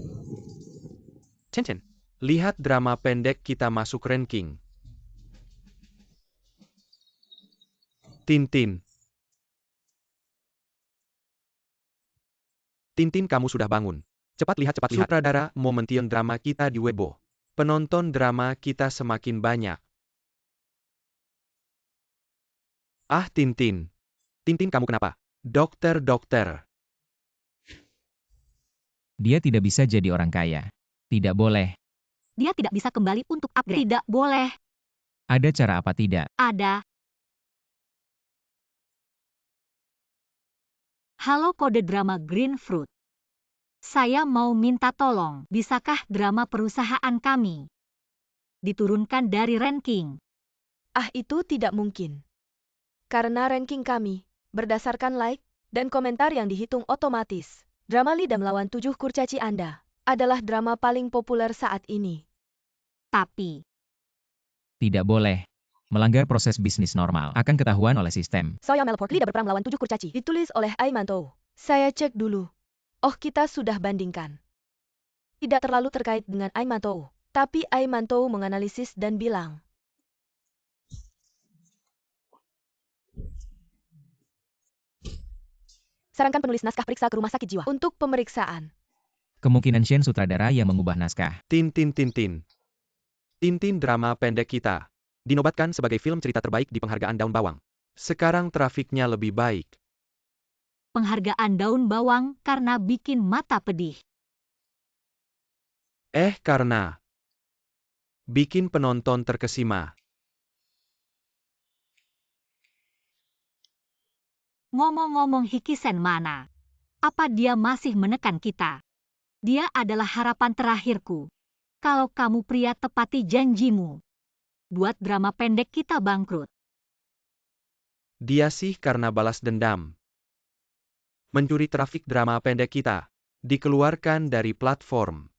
Cincin. Lihat drama pendek kita masuk ranking. Tintin. Tintin, kamu sudah bangun. Cepat lihat, cepat lihat. Sutradara mau mention drama kita di Weibo. Penonton drama kita semakin banyak. Tintin. Tintin, kamu kenapa? Dokter. Dia tidak bisa jadi orang kaya. Tidak boleh. Dia tidak bisa kembali untuk upgrade. Tidak boleh. Ada cara apa tidak? Ada. Halo kode drama Green Fruit. Saya mau minta tolong, bisakah drama perusahaan kami diturunkan dari ranking? Itu tidak mungkin. Karena ranking kami berdasarkan like dan komentar yang dihitung otomatis. Drama Lida Melawan 7 Kurcaci Anda adalah drama paling populer saat ini. Tapi, Tidak boleh. Melanggar proses bisnis normal akan ketahuan oleh sistem. Saya Melport Lida berperang melawan 7 kurcaci. Ditulis oleh Aimanto. Saya cek dulu. Oh, kita sudah bandingkan. Tidak terlalu terkait dengan Aimanto. Tapi Aimanto menganalisis dan bilang, sarankan penulis naskah periksa ke rumah sakit jiwa untuk pemeriksaan. Kemungkinan Shen sutradara yang mengubah naskah. Tintin Tintin. Tintin drama pendek kita. Dinobatkan sebagai film cerita terbaik di penghargaan Daun Bawang. Sekarang trafiknya lebih baik. penghargaan Daun Bawang karena bikin mata pedih. Karena bikin penonton terkesima. Ngomong-ngomong Hikisen mana? Apa dia masih menekan kita? Dia adalah harapan terakhirku. Kalau kamu pria tepati janjimu. Buat drama pendek kita bangkrut. Dia sih karena balas dendam. Mencuri trafik drama pendek kita. Dikeluarkan dari platform.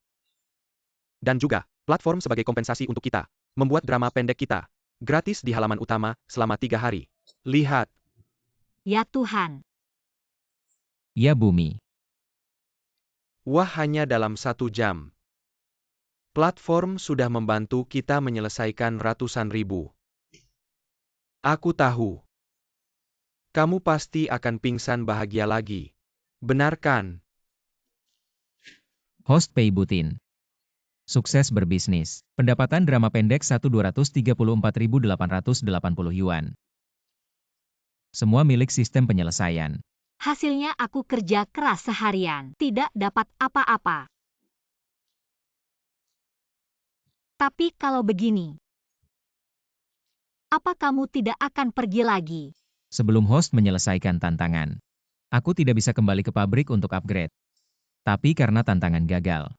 Dan juga, platform sebagai kompensasi untuk kita. Membuat drama pendek kita. Gratis di halaman utama selama 3 hari. Lihat. Ya Tuhan. Ya bumi. Wah, hanya dalam 1 jam. Platform sudah membantu kita menyelesaikan ratusan ribu. Aku tahu. Kamu pasti akan pingsan bahagia lagi. Benar kan? Host Pei Butin. Sukses berbisnis. Pendapatan drama pendek 1.234.880 yuan. Semua milik sistem penyelesaian. Hasilnya aku kerja keras seharian. Tidak dapat apa-apa. Tapi kalau begini. Apa kamu tidak akan pergi lagi? Sebelum host menyelesaikan tantangan. Aku tidak bisa kembali ke pabrik untuk upgrade. Tapi karena tantangan gagal.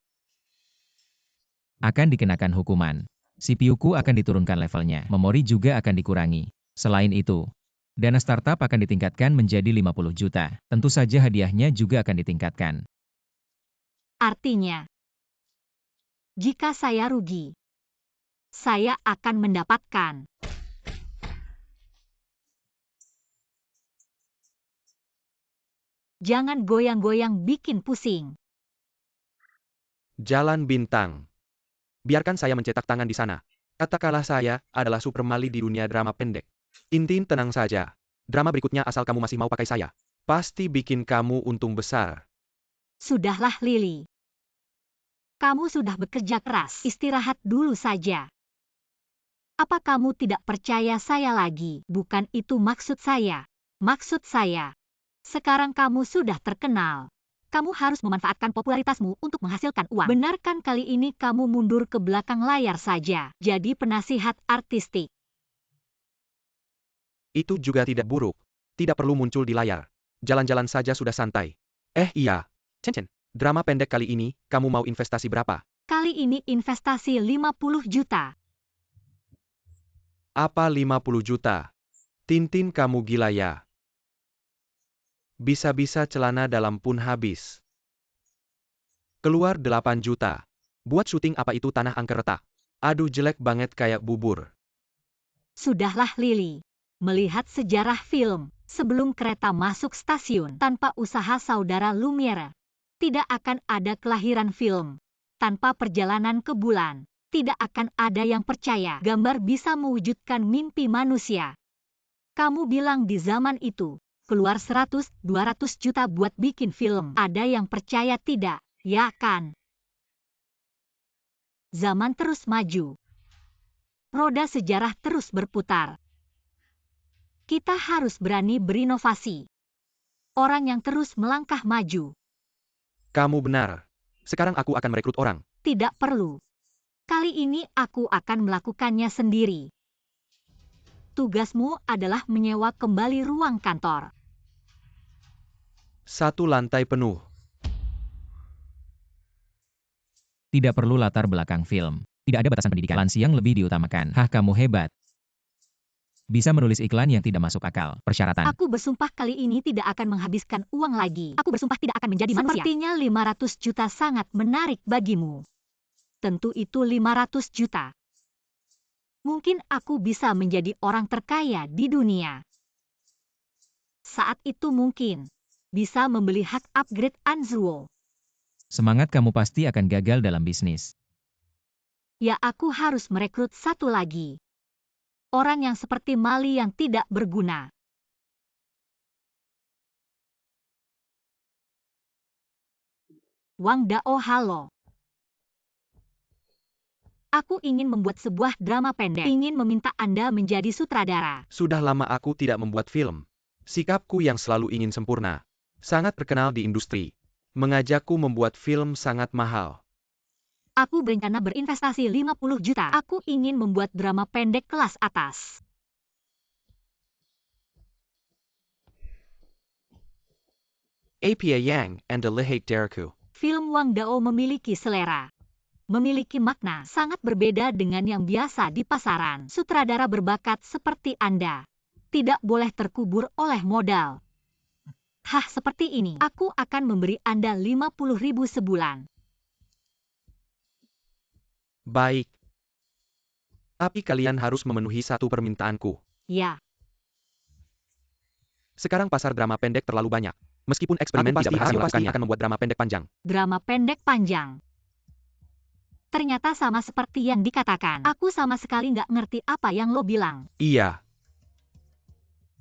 Akan dikenakan hukuman. CPU-ku akan diturunkan levelnya. Memori juga akan dikurangi. Selain itu, dana startup akan ditingkatkan menjadi 50 juta. Tentu saja hadiahnya juga akan ditingkatkan. Artinya, jika saya rugi, saya akan mendapatkan. Jangan goyang-goyang bikin pusing. Jalan Bintang. Biarkan saya mencetak tangan di sana. Katakanlah saya adalah Super Mali di dunia drama pendek. Tintin, tenang saja. Drama berikutnya asal kamu masih mau pakai saya. Pasti bikin kamu untung besar. Sudahlah Lily. Kamu sudah bekerja keras. Istirahat dulu saja. Apa kamu tidak percaya saya lagi? Bukan itu maksud saya. Maksud saya, sekarang kamu sudah terkenal. Kamu harus memanfaatkan popularitasmu untuk menghasilkan uang. Benarkan kali ini kamu mundur ke belakang layar saja. Jadi penasihat artistik. Itu juga tidak buruk. Tidak perlu muncul di layar. Jalan-jalan saja sudah santai. Iya. Chen, drama pendek kali ini, kamu mau investasi berapa? Kali ini investasi 50 juta. Apa 50 juta? Tintin, kamu gila ya? Bisa-bisa celana dalam pun habis. Keluar 8 juta. Buat syuting apa itu tanah angker retak? Aduh, jelek banget kayak bubur. Sudahlah Lily. Melihat sejarah film, sebelum kereta masuk stasiun tanpa usaha saudara Lumiere, tidak akan ada kelahiran film. Tanpa perjalanan ke bulan, tidak akan ada yang percaya gambar bisa mewujudkan mimpi manusia. Kamu bilang di zaman itu, keluar 100-200 juta buat bikin film. Ada yang percaya tidak, ya kan? Zaman terus maju. Roda sejarah terus berputar. Kita harus berani berinovasi. Orang yang terus melangkah maju. Kamu benar. Sekarang aku akan merekrut orang. Tidak perlu. Kali ini aku akan melakukannya sendiri. Tugasmu adalah menyewa kembali ruang kantor. 1 lantai penuh. Tidak perlu latar belakang film. Tidak ada batasan pendidikan. Lansi yang lebih diutamakan. Hah, kamu hebat. Bisa menulis iklan yang tidak masuk akal. Persyaratan. Aku bersumpah kali ini tidak akan menghabiskan uang lagi. Aku bersumpah tidak akan menjadi manusia. Sepertinya 500 juta sangat menarik bagimu. Tentu itu 500 juta. Mungkin aku bisa menjadi orang terkaya di dunia. Saat itu mungkin bisa membeli hak upgrade Anzuo. Semangat, kamu pasti akan gagal dalam bisnis. Ya, aku harus merekrut satu lagi. Orang yang seperti Mali yang tidak berguna. Wang Dao, halo. Aku ingin membuat sebuah drama pendek. Ingin meminta Anda menjadi sutradara. Sudah lama aku tidak membuat film. Sikapku yang selalu ingin sempurna. Sangat terkenal di industri. Mengajakku membuat film sangat mahal. Aku berencana berinvestasi 50 juta. Aku ingin membuat drama pendek kelas atas. Apa Yang and the Lehake Deraku. Film Wang Dao memiliki selera. Memiliki makna sangat berbeda dengan yang biasa di pasaran. Sutradara berbakat seperti Anda tidak boleh terkubur oleh modal. Hah, seperti ini. Aku akan memberi Anda 50.000 sebulan. Baik. Tapi kalian harus memenuhi satu permintaanku. Ya, Sekarang pasar drama pendek terlalu banyak. Meskipun eksperimen tidak berhasil, aku pasti akan membuat drama pendek panjang. drama pendek panjang. Ternyata sama seperti yang dikatakan. Aku sama sekali nggak ngerti apa yang lo bilang. Iya.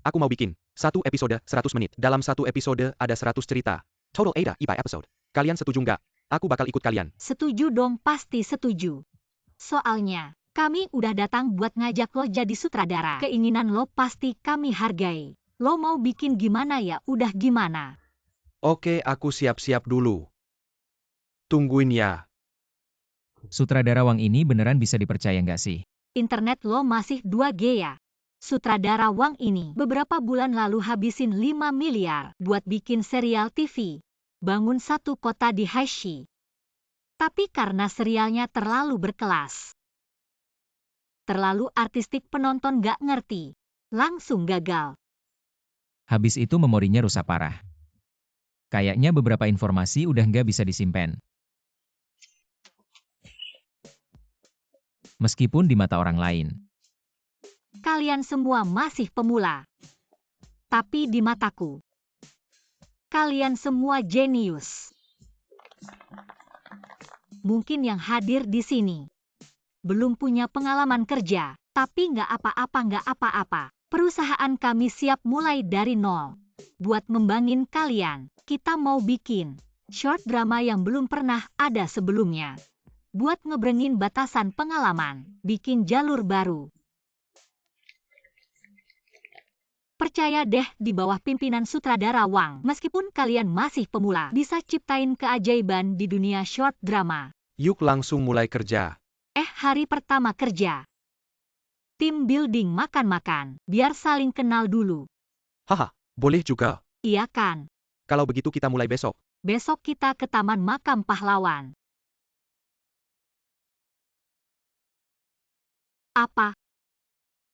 Aku mau bikin 1 episode 100 menit. Dalam 1 episode ada 100 cerita. Total 8 episode. Kalian setuju nggak? Aku bakal ikut kalian. Setuju dong, pasti setuju. Soalnya, kami udah datang buat ngajak lo jadi sutradara. Keinginan lo pasti kami hargai. Lo mau bikin gimana ya? Udah gimana? Oke, aku siap-siap dulu. Tungguin ya. Sutradara Wang ini beneran bisa dipercaya nggak sih? Internet lo masih 2G ya? Sutradara Wang ini beberapa bulan lalu habisin 5 miliar buat bikin serial TV. Bangun satu kota di Haishi. Tapi karena serialnya terlalu berkelas. Terlalu artistik, penonton gak ngerti. Langsung gagal. Habis itu memorinya rusak parah. Kayaknya beberapa informasi udah nggak bisa disimpan. Meskipun di mata orang lain. Kalian semua masih pemula. Tapi di mataku, kalian semua jenius. Mungkin yang hadir di sini belum punya pengalaman kerja, tapi nggak apa-apa. Perusahaan kami siap mulai dari nol. Buat membangin kalian, kita mau bikin short drama yang belum pernah ada sebelumnya. Buat ngebrengin batasan pengalaman, bikin jalur baru. Percaya deh, di bawah pimpinan sutradara Wang, meskipun kalian masih pemula, bisa ciptain keajaiban di dunia short drama. Yuk langsung mulai kerja. Hari pertama kerja. Tim building makan-makan, biar saling kenal dulu. Haha, boleh juga. Iya kan? Kalau begitu kita mulai besok. Besok kita ke Taman Makam Pahlawan. Apa?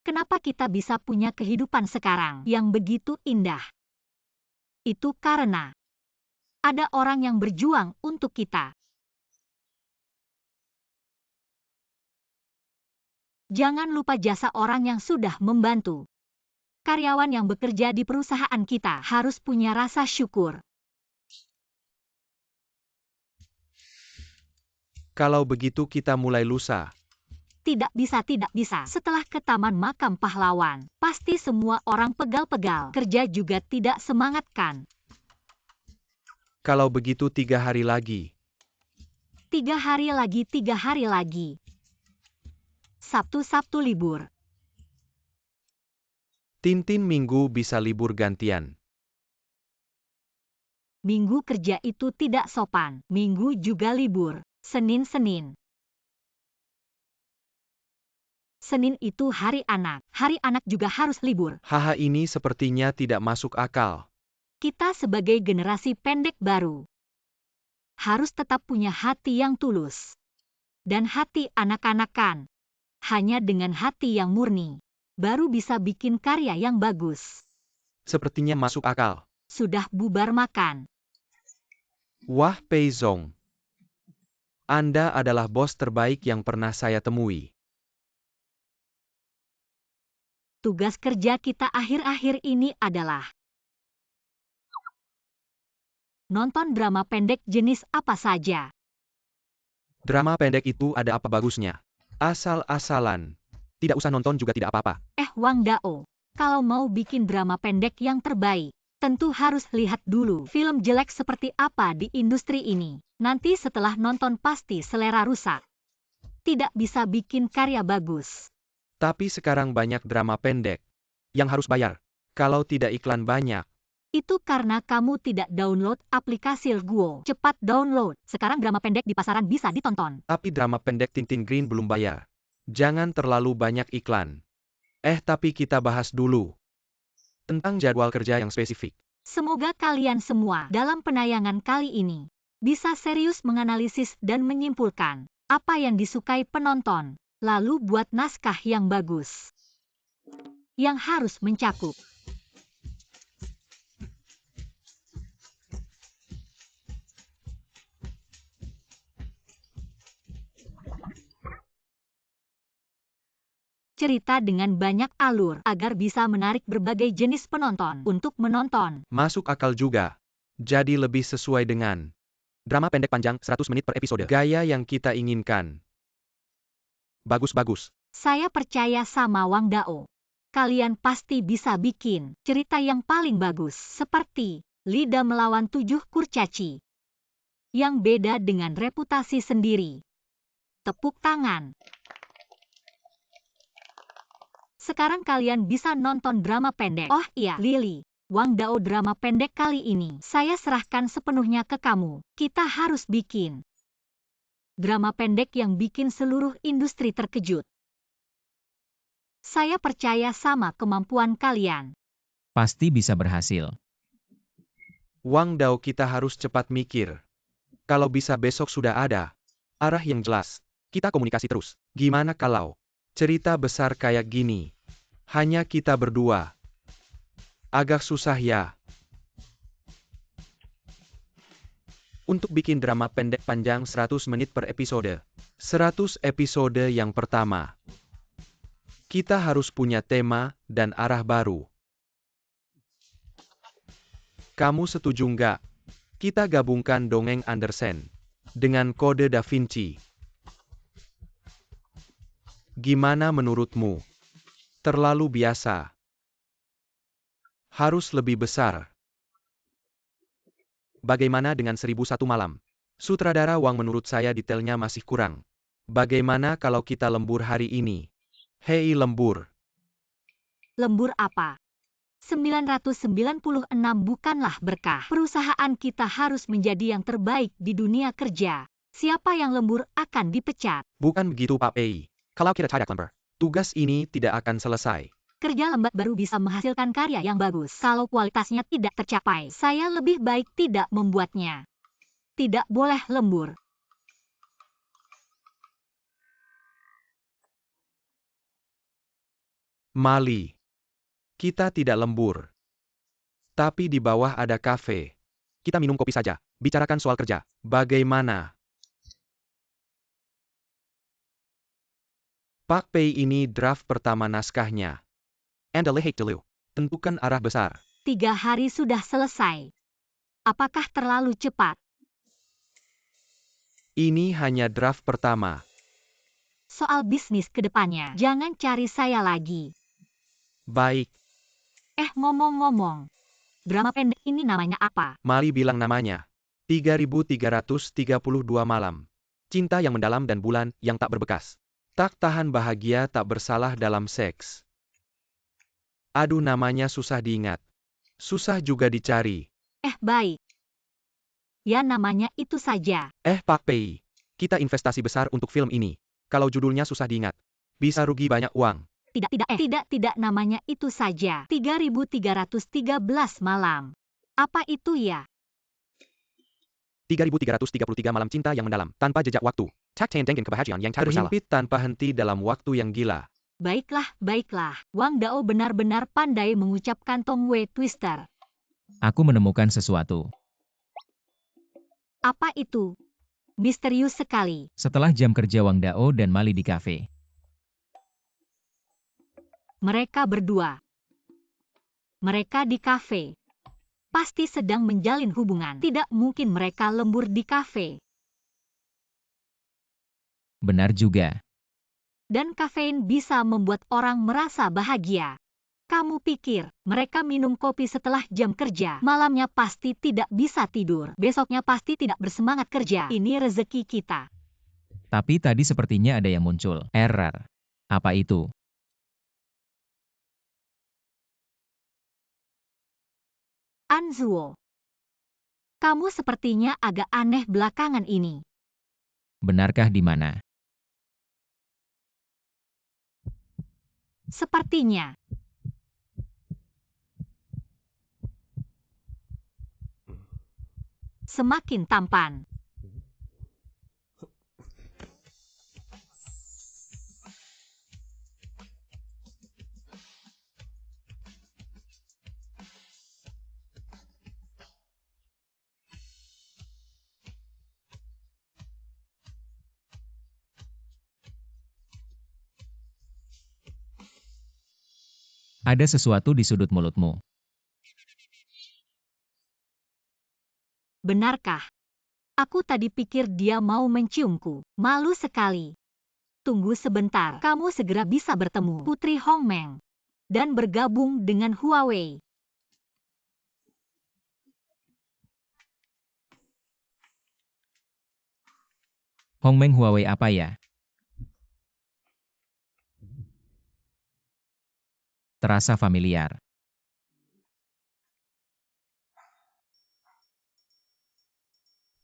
Kenapa kita bisa punya kehidupan sekarang yang begitu indah? Itu karena ada orang yang berjuang untuk kita. Jangan lupa jasa orang yang sudah membantu. Karyawan yang bekerja di perusahaan kita harus punya rasa syukur. Kalau begitu kita mulai lusa. Tidak bisa. Setelah ke Taman Makam Pahlawan, pasti semua orang pegal-pegal. Kerja juga tidak semangat kan? Kalau begitu 3 hari lagi. 3 hari lagi. Sabtu libur. Tintin Minggu bisa libur gantian. Minggu kerja itu tidak sopan. Minggu juga libur. Senin. Senin itu hari anak. Hari anak juga harus libur. Haha, ini sepertinya tidak masuk akal. Kita sebagai generasi pendek baru harus tetap punya hati yang tulus dan hati anak-anakan. Hanya dengan hati yang murni baru bisa bikin karya yang bagus. Sepertinya masuk akal. Sudah bubar makan. Wah Pei Zong. Anda adalah bos terbaik yang pernah saya temui. Tugas kerja kita akhir-akhir ini adalah nonton drama pendek jenis apa saja. Drama pendek itu ada apa bagusnya? Asal-asalan. Tidak usah nonton juga tidak apa-apa. Wang Dao, kalau mau bikin drama pendek yang terbaik, tentu harus lihat dulu film jelek seperti apa di industri ini. Nanti setelah nonton pasti selera rusak. Tidak bisa bikin karya bagus. Tapi sekarang banyak drama pendek yang harus bayar. Kalau tidak iklan banyak. Itu karena kamu tidak download aplikasi Guo. Cepat download. Sekarang drama pendek di pasaran bisa ditonton. Tapi drama pendek Tintin Green belum bayar. Jangan terlalu banyak iklan. Tapi kita bahas dulu tentang jadwal kerja yang spesifik. Semoga kalian semua dalam penayangan kali ini bisa serius menganalisis dan menyimpulkan apa yang disukai penonton, lalu buat naskah yang bagus yang harus mencakup cerita dengan banyak alur agar bisa menarik berbagai jenis penonton untuk menonton. Masuk akal juga. Jadi lebih sesuai dengan drama pendek panjang 100 menit per episode. Gaya yang kita inginkan. Bagus-bagus. Saya percaya sama Wang Dao. Kalian pasti bisa bikin cerita yang paling bagus seperti Lida melawan 7 kurcaci. Yang beda dengan reputasi sendiri. Tepuk tangan. Sekarang kalian bisa nonton drama pendek. Oh iya, Lily. Wang Dao drama pendek kali ini saya serahkan sepenuhnya ke kamu. Kita harus bikin drama pendek yang bikin seluruh industri terkejut. Saya percaya sama kemampuan kalian. Pasti bisa berhasil. Wang Dao kita harus cepat mikir. Kalau bisa besok sudah ada arah yang jelas. Kita komunikasi terus. Gimana kalau cerita besar kayak gini hanya kita berdua? Agak susah ya. Untuk bikin drama pendek panjang 100 menit per episode. 100 episode yang pertama. Kita harus punya tema dan arah baru. Kamu setuju nggak? Kita gabungkan dongeng Andersen dengan kode Da Vinci. Gimana menurutmu? Terlalu biasa. Harus lebih besar. Bagaimana dengan 1001 malam? Sutradara Wang menurut saya detailnya masih kurang. Bagaimana kalau kita lembur hari ini? Hei lembur. Lembur apa? 996 bukanlah berkah. Perusahaan kita harus menjadi yang terbaik di dunia kerja. Siapa yang lembur akan dipecat. Bukan begitu Pak Pei. Kalau kita tidak lembur, tugas ini tidak akan selesai. Kerja lambat baru bisa menghasilkan karya yang bagus. Kalau kualitasnya tidak tercapai, saya lebih baik tidak membuatnya. Tidak boleh lembur. Mali. Kita tidak lembur. Tapi di bawah ada kafe. Kita minum kopi saja. Bicarakan soal kerja. Bagaimana? Pak Pei ini draft pertama naskahnya. Andale hate dulu. Tentukan arah besar. 3 hari sudah selesai. Apakah terlalu cepat? Ini hanya draft pertama. Soal bisnis ke depannya, jangan cari saya lagi. Baik. Ngomong-ngomong. Drama pendek ini namanya apa? Mali bilang namanya. 3332 malam. Cinta yang mendalam dan bulan yang tak berbekas. Tak tahan bahagia tak bersalah dalam seks. Aduh namanya susah diingat. Susah juga dicari. Baik. Ya namanya itu saja. Pak Pei. Kita investasi besar untuk film ini. Kalau judulnya susah diingat. Bisa rugi banyak uang. Tidak namanya itu saja. 3313 malam. Apa itu ya? 3333 malam cinta yang mendalam, tanpa jejak waktu. Tak dengan kebahagiaan yang tak bersalah. Terhimpit tanpa henti dalam waktu yang gila. Baiklah, baiklah. Wang Dao benar-benar pandai mengucapkan Tongwei Twister. Aku menemukan sesuatu. Apa itu? Misterius sekali. Setelah jam kerja Wang Dao dan Mali di kafe. Mereka berdua. Mereka di kafe. Pasti sedang menjalin hubungan. Tidak mungkin mereka lembur di kafe. Benar juga. Dan kafein bisa membuat orang merasa bahagia. Kamu pikir, mereka minum kopi setelah jam kerja, malamnya pasti tidak bisa tidur, besoknya pasti tidak bersemangat kerja. Ini rezeki kita. Tapi tadi sepertinya ada yang muncul. Error. Apa itu? Anzuo. Kamu sepertinya agak aneh belakangan ini. Benarkah di mana? Sepertinya. Semakin tampan. Ada sesuatu di sudut mulutmu. Benarkah? Aku tadi pikir dia mau menciumku. Malu sekali. Tunggu sebentar, kamu segera bisa bertemu Putri Hongmeng dan bergabung dengan Huawei. Hongmeng Huawei apa ya? Terasa familiar.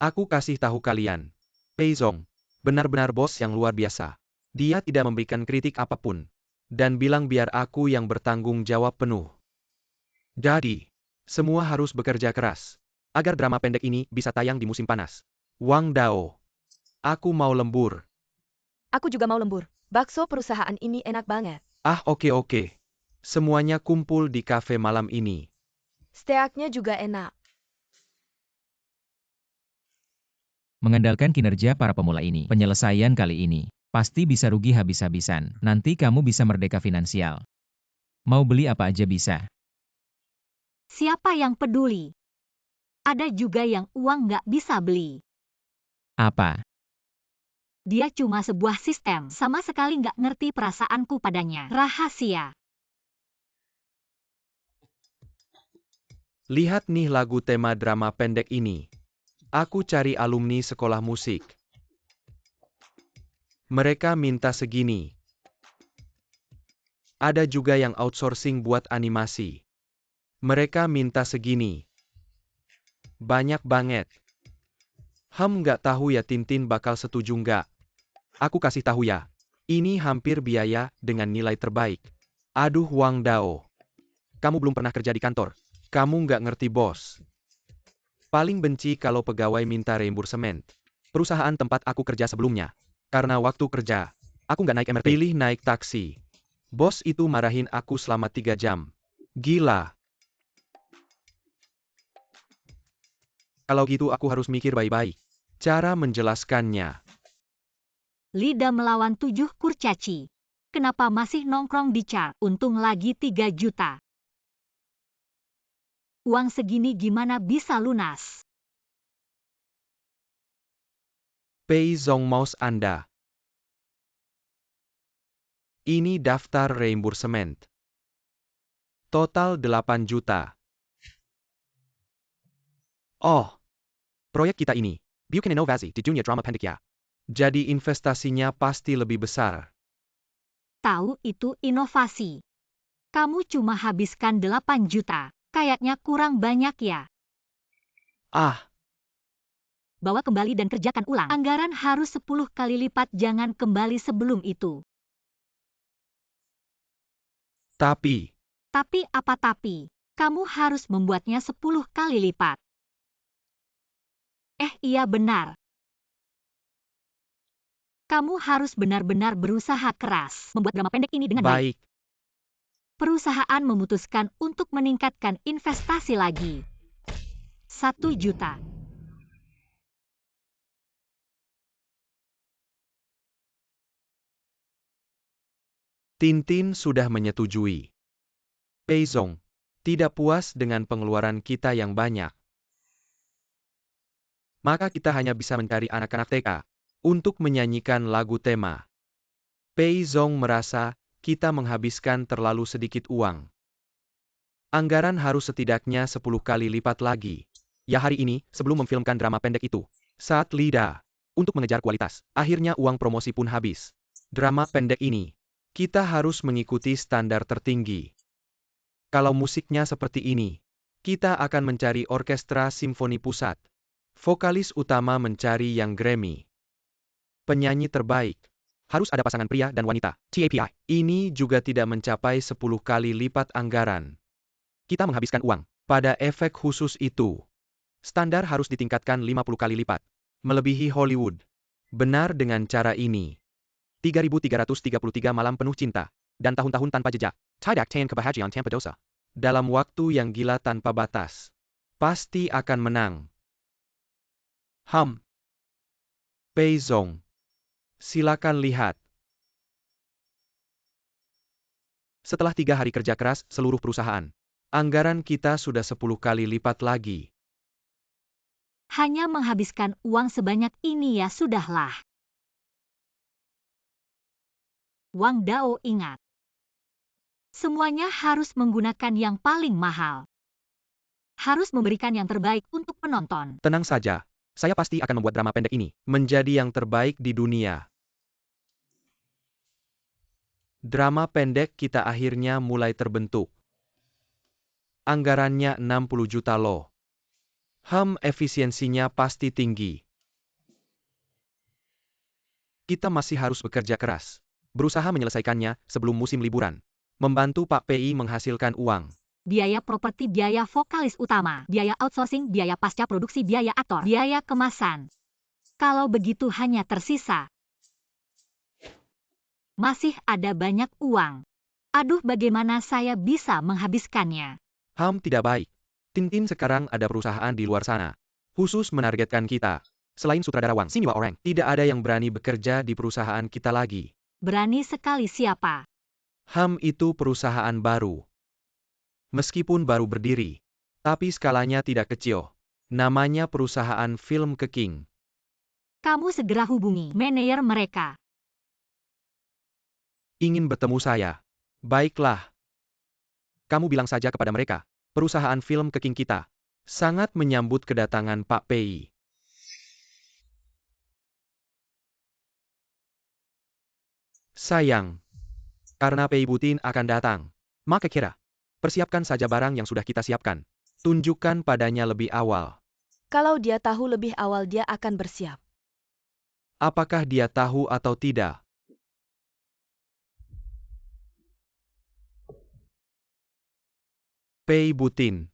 Aku kasih tahu kalian. Pei Zong, benar-benar bos yang luar biasa. Dia tidak memberikan kritik apapun. Dan bilang biar aku yang bertanggung jawab penuh. Jadi, semua harus bekerja keras. Agar drama pendek ini bisa tayang di musim panas. Wang Dao. Aku mau lembur. Aku juga mau lembur. Bakso perusahaan ini enak banget. Ah oke. Semuanya kumpul di kafe malam ini. Steaknya juga enak. Mengandalkan kinerja para pemula ini, penyelesaian kali ini pasti bisa rugi habis-habisan. Nanti kamu bisa merdeka finansial. Mau beli apa aja bisa. Siapa yang peduli? Ada juga yang uang nggak bisa beli. Apa? Dia cuma sebuah sistem, sama sekali nggak ngerti perasaanku padanya. Rahasia. Lihat nih lagu tema drama pendek ini. Aku cari alumni sekolah musik. Mereka minta segini. Ada juga yang outsourcing buat animasi. Mereka minta segini. Banyak banget. Nggak tahu ya Tintin bakal setuju nggak? Aku kasih tahu ya. Ini hampir biaya dengan nilai terbaik. Aduh Wang Dao. Kamu belum pernah kerja di kantor. Kamu nggak ngerti bos. Paling benci kalau pegawai minta reimbursement. Perusahaan tempat aku kerja sebelumnya. Karena waktu kerja, aku nggak naik MRT. Pilih naik taksi. Bos itu marahin aku selama 3 jam. Gila. Kalau gitu aku harus mikir baik-baik. Cara menjelaskannya. Lida melawan 7 kurcaci. Kenapa masih nongkrong di chart? Untung lagi 3 juta. Uang segini gimana bisa lunas? Pei Zong mouse Anda. Ini daftar reimbursement. Total 8 juta. Oh, proyek kita ini. Bukan inovasi di dunia drama pendek ya. Jadi investasinya pasti lebih besar. Tahu itu inovasi. Kamu cuma habiskan 8 juta. Kayaknya kurang banyak ya. Ah, Bawa kembali dan kerjakan ulang. Anggaran harus 10 kali lipat, jangan kembali sebelum itu. tapi, Tapi apa tapi? Kamu harus membuatnya 10 kali lipat. Iya benar. Kamu harus benar-benar berusaha keras membuat drama pendek ini dengan baik. Baik, Perusahaan memutuskan untuk meningkatkan investasi lagi. 1 juta. Tintin sudah menyetujui. Peizong, tidak puas dengan pengeluaran kita yang banyak. Maka kita hanya bisa mencari anak-anak TK untuk menyanyikan lagu tema. Peizong merasa kita menghabiskan terlalu sedikit uang. Anggaran harus setidaknya 10 kali lipat lagi. Ya hari ini, sebelum memfilmkan drama pendek itu, saat Lida, untuk mengejar kualitas, akhirnya uang promosi pun habis. Drama pendek ini, kita harus mengikuti standar tertinggi. Kalau musiknya seperti ini, kita akan mencari orkestra simfoni pusat. Vokalis utama mencari yang Grammy. Penyanyi terbaik. Harus ada pasangan pria dan wanita, TAPI. Ini juga tidak mencapai 10 kali lipat anggaran. Kita menghabiskan uang pada efek khusus itu. Standar harus ditingkatkan 50 kali lipat. Melebihi Hollywood. Benar dengan cara ini. 3.333 malam penuh cinta. Dan tahun-tahun tanpa jejak. Tidak Tayan Kebahagiaan Tanpa Dosa. Dalam waktu yang gila tanpa batas. Pasti akan menang. Peizong. Silakan lihat. Setelah 3 hari kerja keras seluruh perusahaan, anggaran kita sudah 10 kali lipat lagi. Hanya menghabiskan uang sebanyak ini ya sudahlah. Wang Dao ingat. Semuanya harus menggunakan yang paling mahal. Harus memberikan yang terbaik untuk penonton. Tenang saja, saya pasti akan membuat drama pendek ini menjadi yang terbaik di dunia. Drama pendek kita akhirnya mulai terbentuk. Anggarannya 60 juta loh. Efisiensinya pasti tinggi. Kita masih harus bekerja keras. Berusaha menyelesaikannya sebelum musim liburan. Membantu Pak PI menghasilkan uang. Biaya properti, biaya vokalis utama, biaya outsourcing, biaya pasca produksi, biaya aktor, biaya kemasan. Kalau begitu hanya tersisa. Masih ada banyak uang. Aduh, bagaimana saya bisa menghabiskannya? Tidak baik. Tintin sekarang ada perusahaan di luar sana. Khusus menargetkan kita. Selain sutradara Wang Xinhua orang, tidak ada yang berani bekerja di perusahaan kita lagi. Berani sekali siapa? Itu perusahaan baru. Meskipun baru berdiri, tapi skalanya tidak kecil. Namanya perusahaan film Keking. Kamu segera hubungi manajer mereka. Ingin bertemu saya. Baiklah. Kamu bilang saja kepada mereka, perusahaan film Keking kita sangat menyambut kedatangan Pak PI. Sayang, karena PI Butin akan datang. Maka kira, persiapkan saja barang yang sudah kita siapkan. Tunjukkan padanya lebih awal. Kalau dia tahu lebih awal dia akan bersiap. Apakah dia tahu atau tidak? Pei Butin.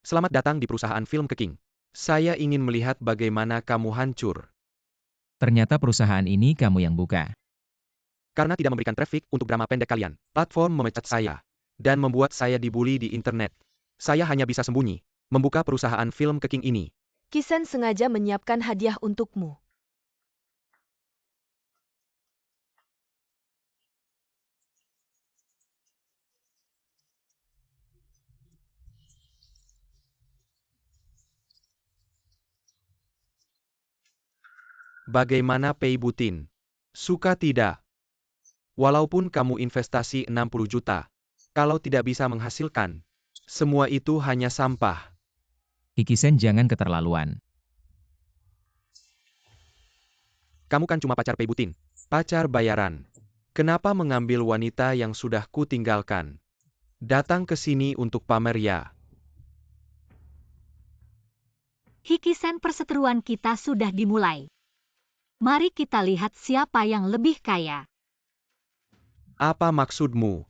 Selamat datang di perusahaan film Keking. Saya ingin melihat bagaimana kamu hancur. Ternyata perusahaan ini kamu yang buka. Karena tidak memberikan traffic untuk drama pendek kalian, platform memecat saya. Dan membuat saya dibully di internet. Saya hanya bisa sembunyi, membuka perusahaan film Keking ini. Kisen sengaja menyiapkan hadiah untukmu. Bagaimana Pei Butin? Suka tidak? Walaupun kamu investasi 60 juta, kalau tidak bisa menghasilkan, semua itu hanya sampah. Kikisen jangan keterlaluan. Kamu kan cuma pacar Pei Butin, pacar bayaran. Kenapa mengambil wanita yang sudah ku tinggalkan? Datang ke sini untuk pamer ya. Hikisen, perseteruan kita sudah dimulai. Mari kita lihat siapa yang lebih kaya. Apa maksudmu?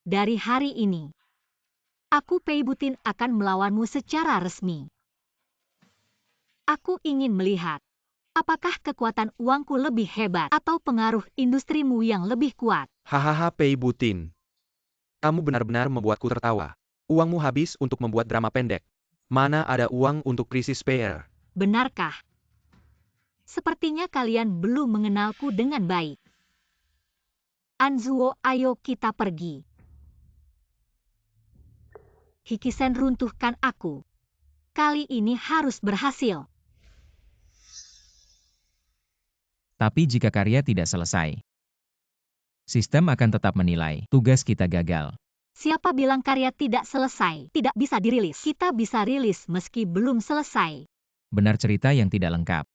Dari hari ini, Aku Pei Butin akan melawanmu secara resmi. Aku ingin melihat, apakah kekuatan uangku lebih hebat atau pengaruh industrimu yang lebih kuat. Hahaha Pei Butin. Kamu benar-benar membuatku tertawa. Uangmu habis untuk membuat drama pendek. Mana ada uang untuk krisis PR? Benarkah? Sepertinya kalian belum mengenalku dengan baik. Anzuo, ayo kita pergi. Hikisen runtuhkan aku. Kali ini harus berhasil. Tapi jika karya tidak selesai, sistem akan tetap menilai tugas kita gagal. Siapa bilang karya tidak selesai, tidak bisa dirilis? Kita bisa rilis meski belum selesai. Benar cerita yang tidak lengkap.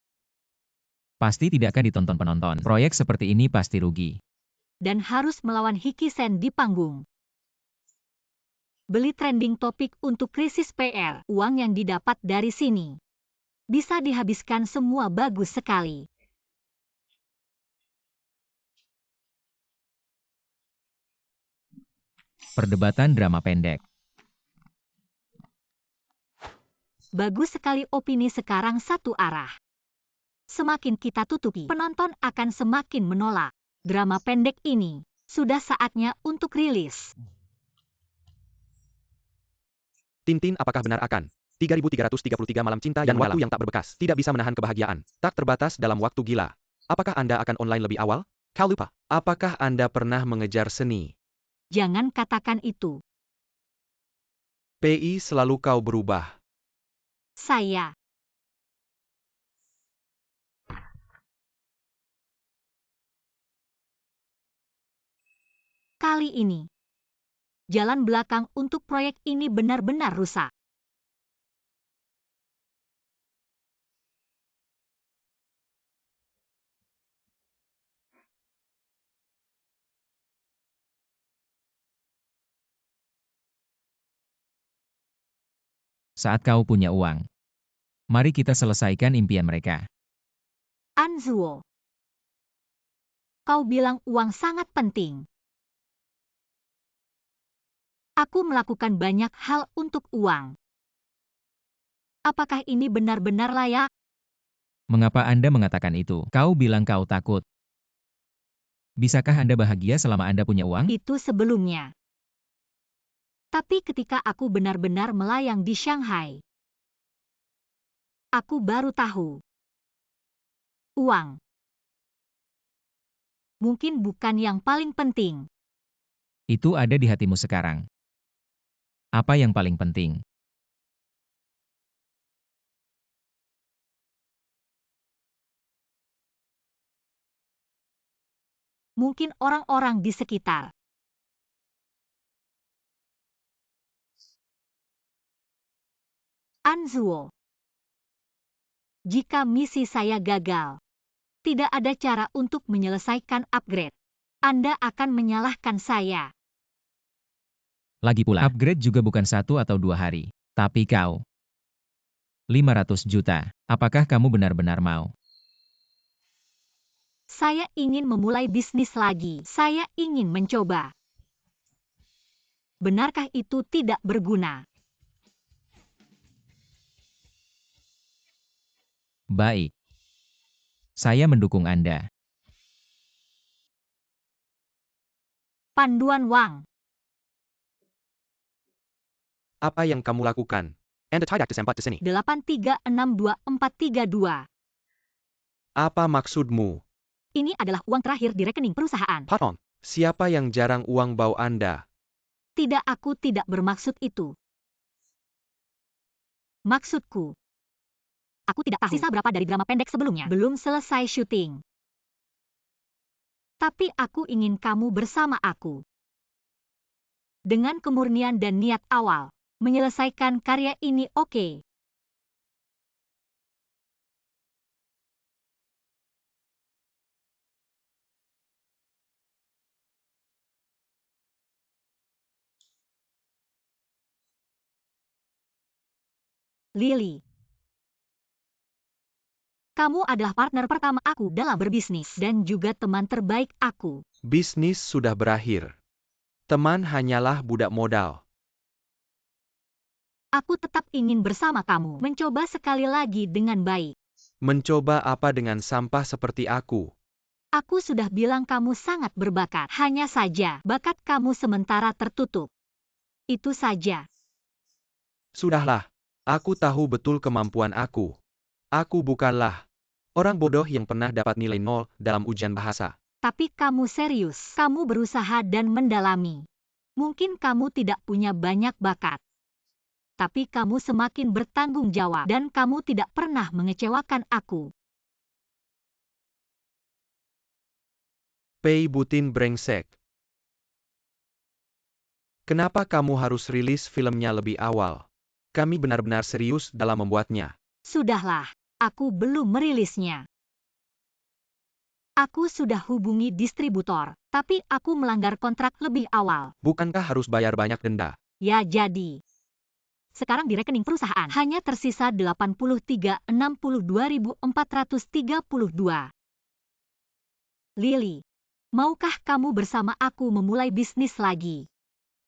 Pasti tidak akan ditonton penonton. Proyek seperti ini pasti rugi. Dan harus melawan Hikisen di panggung. Beli trending topik untuk krisis PR. Uang yang didapat dari sini bisa dihabiskan semua bagus sekali. Perdebatan drama pendek. Bagus sekali opini sekarang satu arah. Semakin kita tutupi, penonton akan semakin menolak. Drama pendek ini sudah saatnya untuk rilis. Tintin, apakah benar akan 3333 malam cinta dan waktu yang tak berbekas tidak bisa menahan kebahagiaan, tak terbatas dalam waktu gila? Apakah Anda akan online lebih awal? Kau lupa. Apakah Anda pernah mengejar seni? Jangan katakan itu. PI selalu kau berubah. Saya. Kali ini, jalan belakang untuk proyek ini benar-benar rusak. Saat kau punya uang, mari kita selesaikan impian mereka. Anzuo, kau bilang uang sangat penting. Aku melakukan banyak hal untuk uang. Apakah ini benar-benar layak? Mengapa Anda mengatakan itu? Kau bilang kau takut. Bisakah Anda bahagia selama Anda punya uang? Itu sebelumnya. Tapi ketika aku benar-benar melayang di Shanghai, aku baru tahu. Uang mungkin bukan yang paling penting. Itu ada di hatimu sekarang. Apa yang paling penting? Mungkin orang-orang di sekitar. Anzuo, jika misi saya gagal, tidak ada cara untuk menyelesaikan upgrade. Anda akan menyalahkan saya. Lagi pula, upgrade juga bukan 1 atau 2 hari. Tapi kau, 500 juta. Apakah kamu benar-benar mau? Saya ingin memulai bisnis lagi. Saya ingin mencoba. Benarkah itu tidak berguna? Baik. Saya mendukung Anda. Panduan Wang. Apa yang kamu lakukan? Anda tidak disempat di sini. 8362432. Apa maksudmu? Ini adalah uang terakhir di rekening perusahaan. Hot on. Siapa yang jarang uang bau Anda? Tidak, aku tidak bermaksud itu. Maksudku, aku tidak tahu sisa berapa dari drama pendek sebelumnya. Belum selesai syuting. Tapi aku ingin kamu bersama aku. Dengan kemurnian dan niat awal, menyelesaikan karya ini oke. Lily. Kamu adalah partner pertama aku dalam berbisnis dan juga teman terbaik aku. Bisnis sudah berakhir. Teman hanyalah budak modal. Aku tetap ingin bersama kamu. Mencoba sekali lagi dengan baik. Mencoba apa dengan sampah seperti aku? Aku sudah bilang kamu sangat berbakat. Hanya saja, bakat kamu sementara tertutup. Itu saja. Sudahlah, aku tahu betul kemampuan aku. Aku bukanlah orang bodoh yang pernah dapat nilai 0 dalam ujian bahasa. Tapi kamu serius. Kamu berusaha dan mendalami. Mungkin kamu tidak punya banyak bakat. Tapi kamu semakin bertanggung jawab dan kamu tidak pernah mengecewakan aku. Pei Butin brengsek. Kenapa kamu harus rilis filmnya lebih awal? Kami benar-benar serius dalam membuatnya. Sudahlah, aku belum merilisnya. Aku sudah hubungi distributor, tapi aku melanggar kontrak lebih awal. Bukankah harus bayar banyak denda? Ya jadi. Sekarang di rekening perusahaan hanya tersisa 83.62.432. Lily, maukah kamu bersama aku memulai bisnis lagi?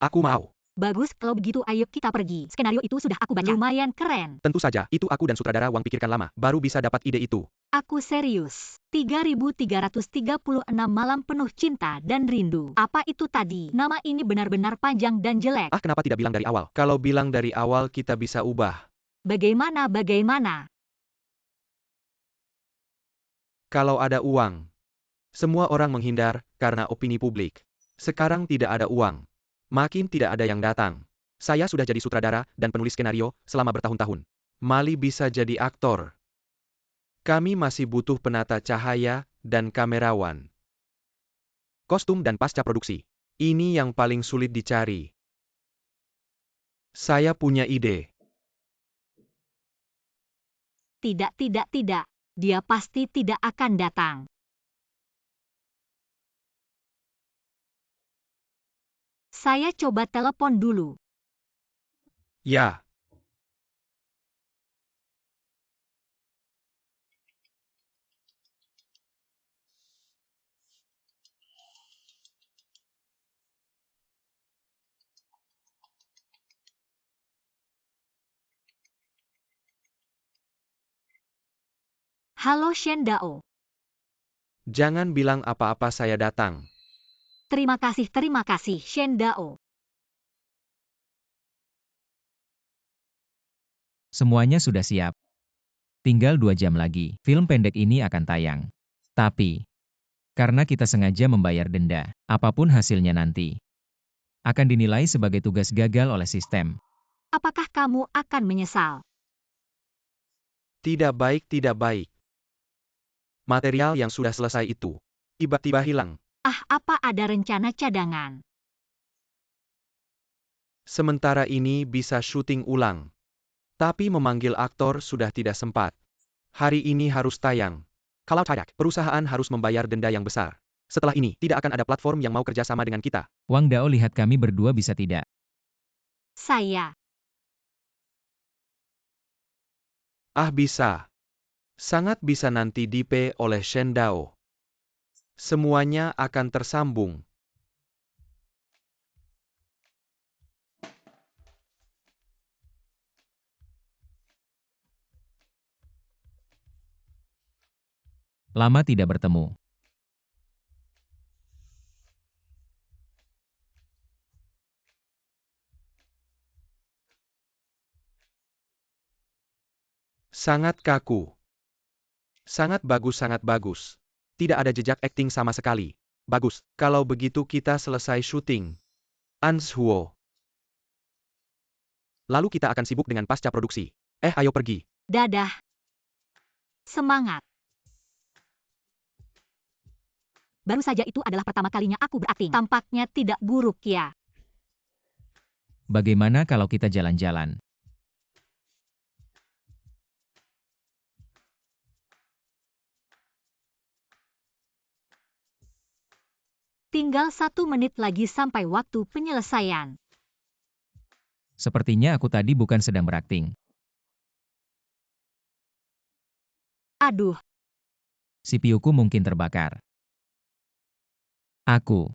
Aku mau. Bagus, kalau begitu ayo kita pergi. Skenario itu sudah aku baca. Lumayan keren. Tentu saja, itu aku dan sutradara Wang pikirkan lama, baru bisa dapat ide itu. Aku serius. 3.336 malam penuh cinta dan rindu. Apa itu tadi? Nama ini benar-benar panjang dan jelek. Ah, kenapa tidak bilang dari awal? Kalau bilang dari awal kita bisa ubah. Bagaimana? Kalau ada uang. Semua orang menghindar karena opini publik. Sekarang tidak ada uang. Makin tidak ada yang datang. Saya sudah jadi sutradara dan penulis skenario selama bertahun-tahun. Mali bisa jadi aktor. Kami masih butuh penata cahaya dan kamerawan. Kostum dan pasca produksi. Ini yang paling sulit dicari. Saya punya ide. Tidak. Dia pasti tidak akan datang. Saya coba telepon dulu. Ya. Halo Shendao. Jangan bilang apa-apa saya datang. Terima kasih Shendao. Semuanya sudah siap. Tinggal 2 jam lagi, film pendek ini akan tayang. Tapi, karena kita sengaja membayar denda, apapun hasilnya nanti, akan dinilai sebagai tugas gagal oleh sistem. Apakah kamu akan menyesal? Tidak baik. Material yang sudah selesai itu tiba-tiba hilang. Apa ada rencana cadangan? Sementara ini bisa syuting ulang. Tapi memanggil aktor sudah tidak sempat. Hari ini harus tayang. Kalau tidak, perusahaan harus membayar denda yang besar. Setelah ini, tidak akan ada platform yang mau kerja sama dengan kita. Wang Dao lihat kami berdua bisa tidak. Saya. Bisa. Sangat bisa nanti di-pay oleh Shendao. Semuanya akan tersambung. Lama tidak bertemu. Sangat kaku. Sangat bagus. Tidak ada jejak akting sama sekali. Bagus, kalau begitu kita selesai syuting. Anshuo. Lalu kita akan sibuk dengan pasca produksi. Ayo pergi. Dadah. Semangat. Baru saja itu adalah pertama kalinya aku berakting. Tampaknya tidak buruk ya. Bagaimana kalau kita jalan-jalan? Tinggal 1 menit lagi sampai waktu penyelesaian. Sepertinya aku tadi bukan sedang berakting. Aduh, CPU-ku mungkin terbakar. Aku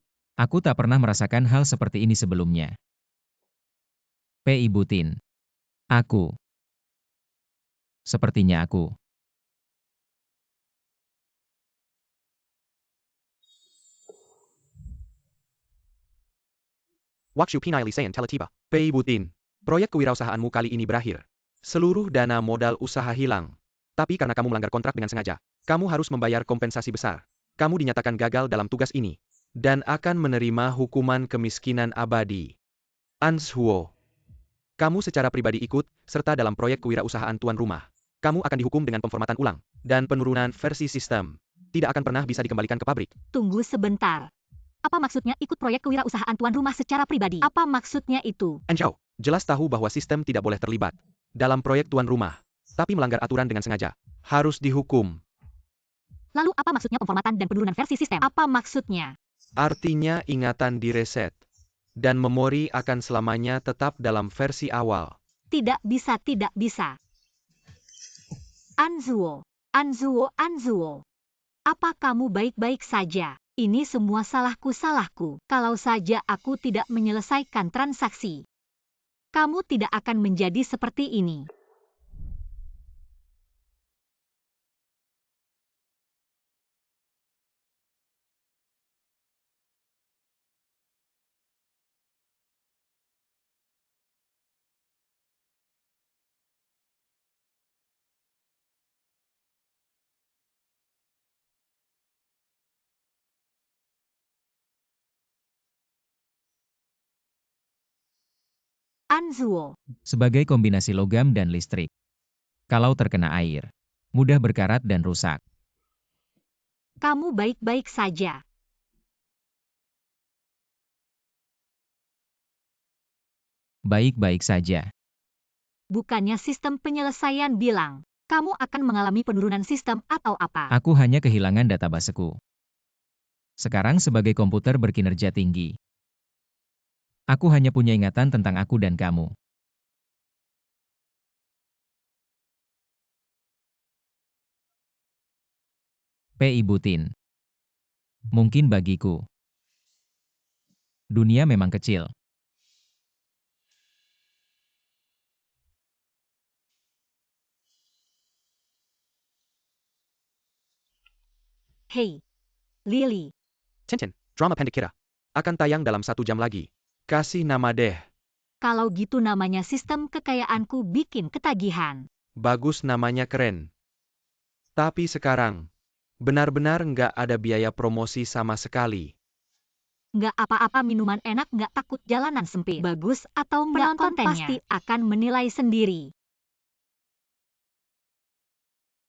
tak pernah merasakan hal seperti ini sebelumnya. Pei Butin. Aku. Sepertinya aku. Wakshu Pinai Lisean Teletiba. Pei Butin, proyek kewirausahaanmu kali ini berakhir. Seluruh dana modal usaha hilang. Tapi karena kamu melanggar kontrak dengan sengaja, kamu harus membayar kompensasi besar. Kamu dinyatakan gagal dalam tugas ini. Dan akan menerima hukuman kemiskinan abadi. Ans Huo. Kamu secara pribadi ikut, serta dalam proyek kewirausahaan tuan rumah. Kamu akan dihukum dengan pemformatan ulang, dan penurunan versi sistem. Tidak akan pernah bisa dikembalikan ke pabrik. Tunggu sebentar. Apa maksudnya ikut proyek kewirausahaan tuan rumah secara pribadi? Apa maksudnya itu? Enchao, jelas tahu bahwa sistem tidak boleh terlibat dalam proyek tuan rumah. Tapi melanggar aturan dengan sengaja. Harus dihukum. Lalu apa maksudnya pemformatan dan penurunan versi sistem? Apa maksudnya? Artinya ingatan direset. Dan memori akan selamanya tetap dalam versi awal. Tidak bisa, tidak bisa. Anzuo, Anzuo, Anzuo. Apa kamu baik-baik saja? Ini semua salahku. Kalau saja aku tidak menyelesaikan transaksi, kamu tidak akan menjadi seperti ini. Anzuo, Sebagai kombinasi logam dan listrik. Kalau terkena air, mudah berkarat dan rusak. kamu baik-baik saja. Baik-baik saja. Bukannya sistem penyelesaian bilang, kamu akan mengalami penurunan sistem atau apa? Aku hanya kehilangan databaseku. Sekarang sebagai komputer berkinerja tinggi, aku hanya punya ingatan tentang aku dan kamu. Pei Butin. Mungkin bagiku, dunia memang kecil. Hei, Lily, Chen, drama pendek Kira. Akan tayang dalam 1 jam lagi. Kasih nama deh. kalau gitu namanya sistem kekayaanku bikin ketagihan. Bagus, namanya keren. Tapi sekarang, benar-benar nggak ada biaya promosi sama sekali. Nggak apa-apa, minuman enak, nggak takut jalanan sempit. Bagus atau nggak, penonton pasti akan menilai sendiri.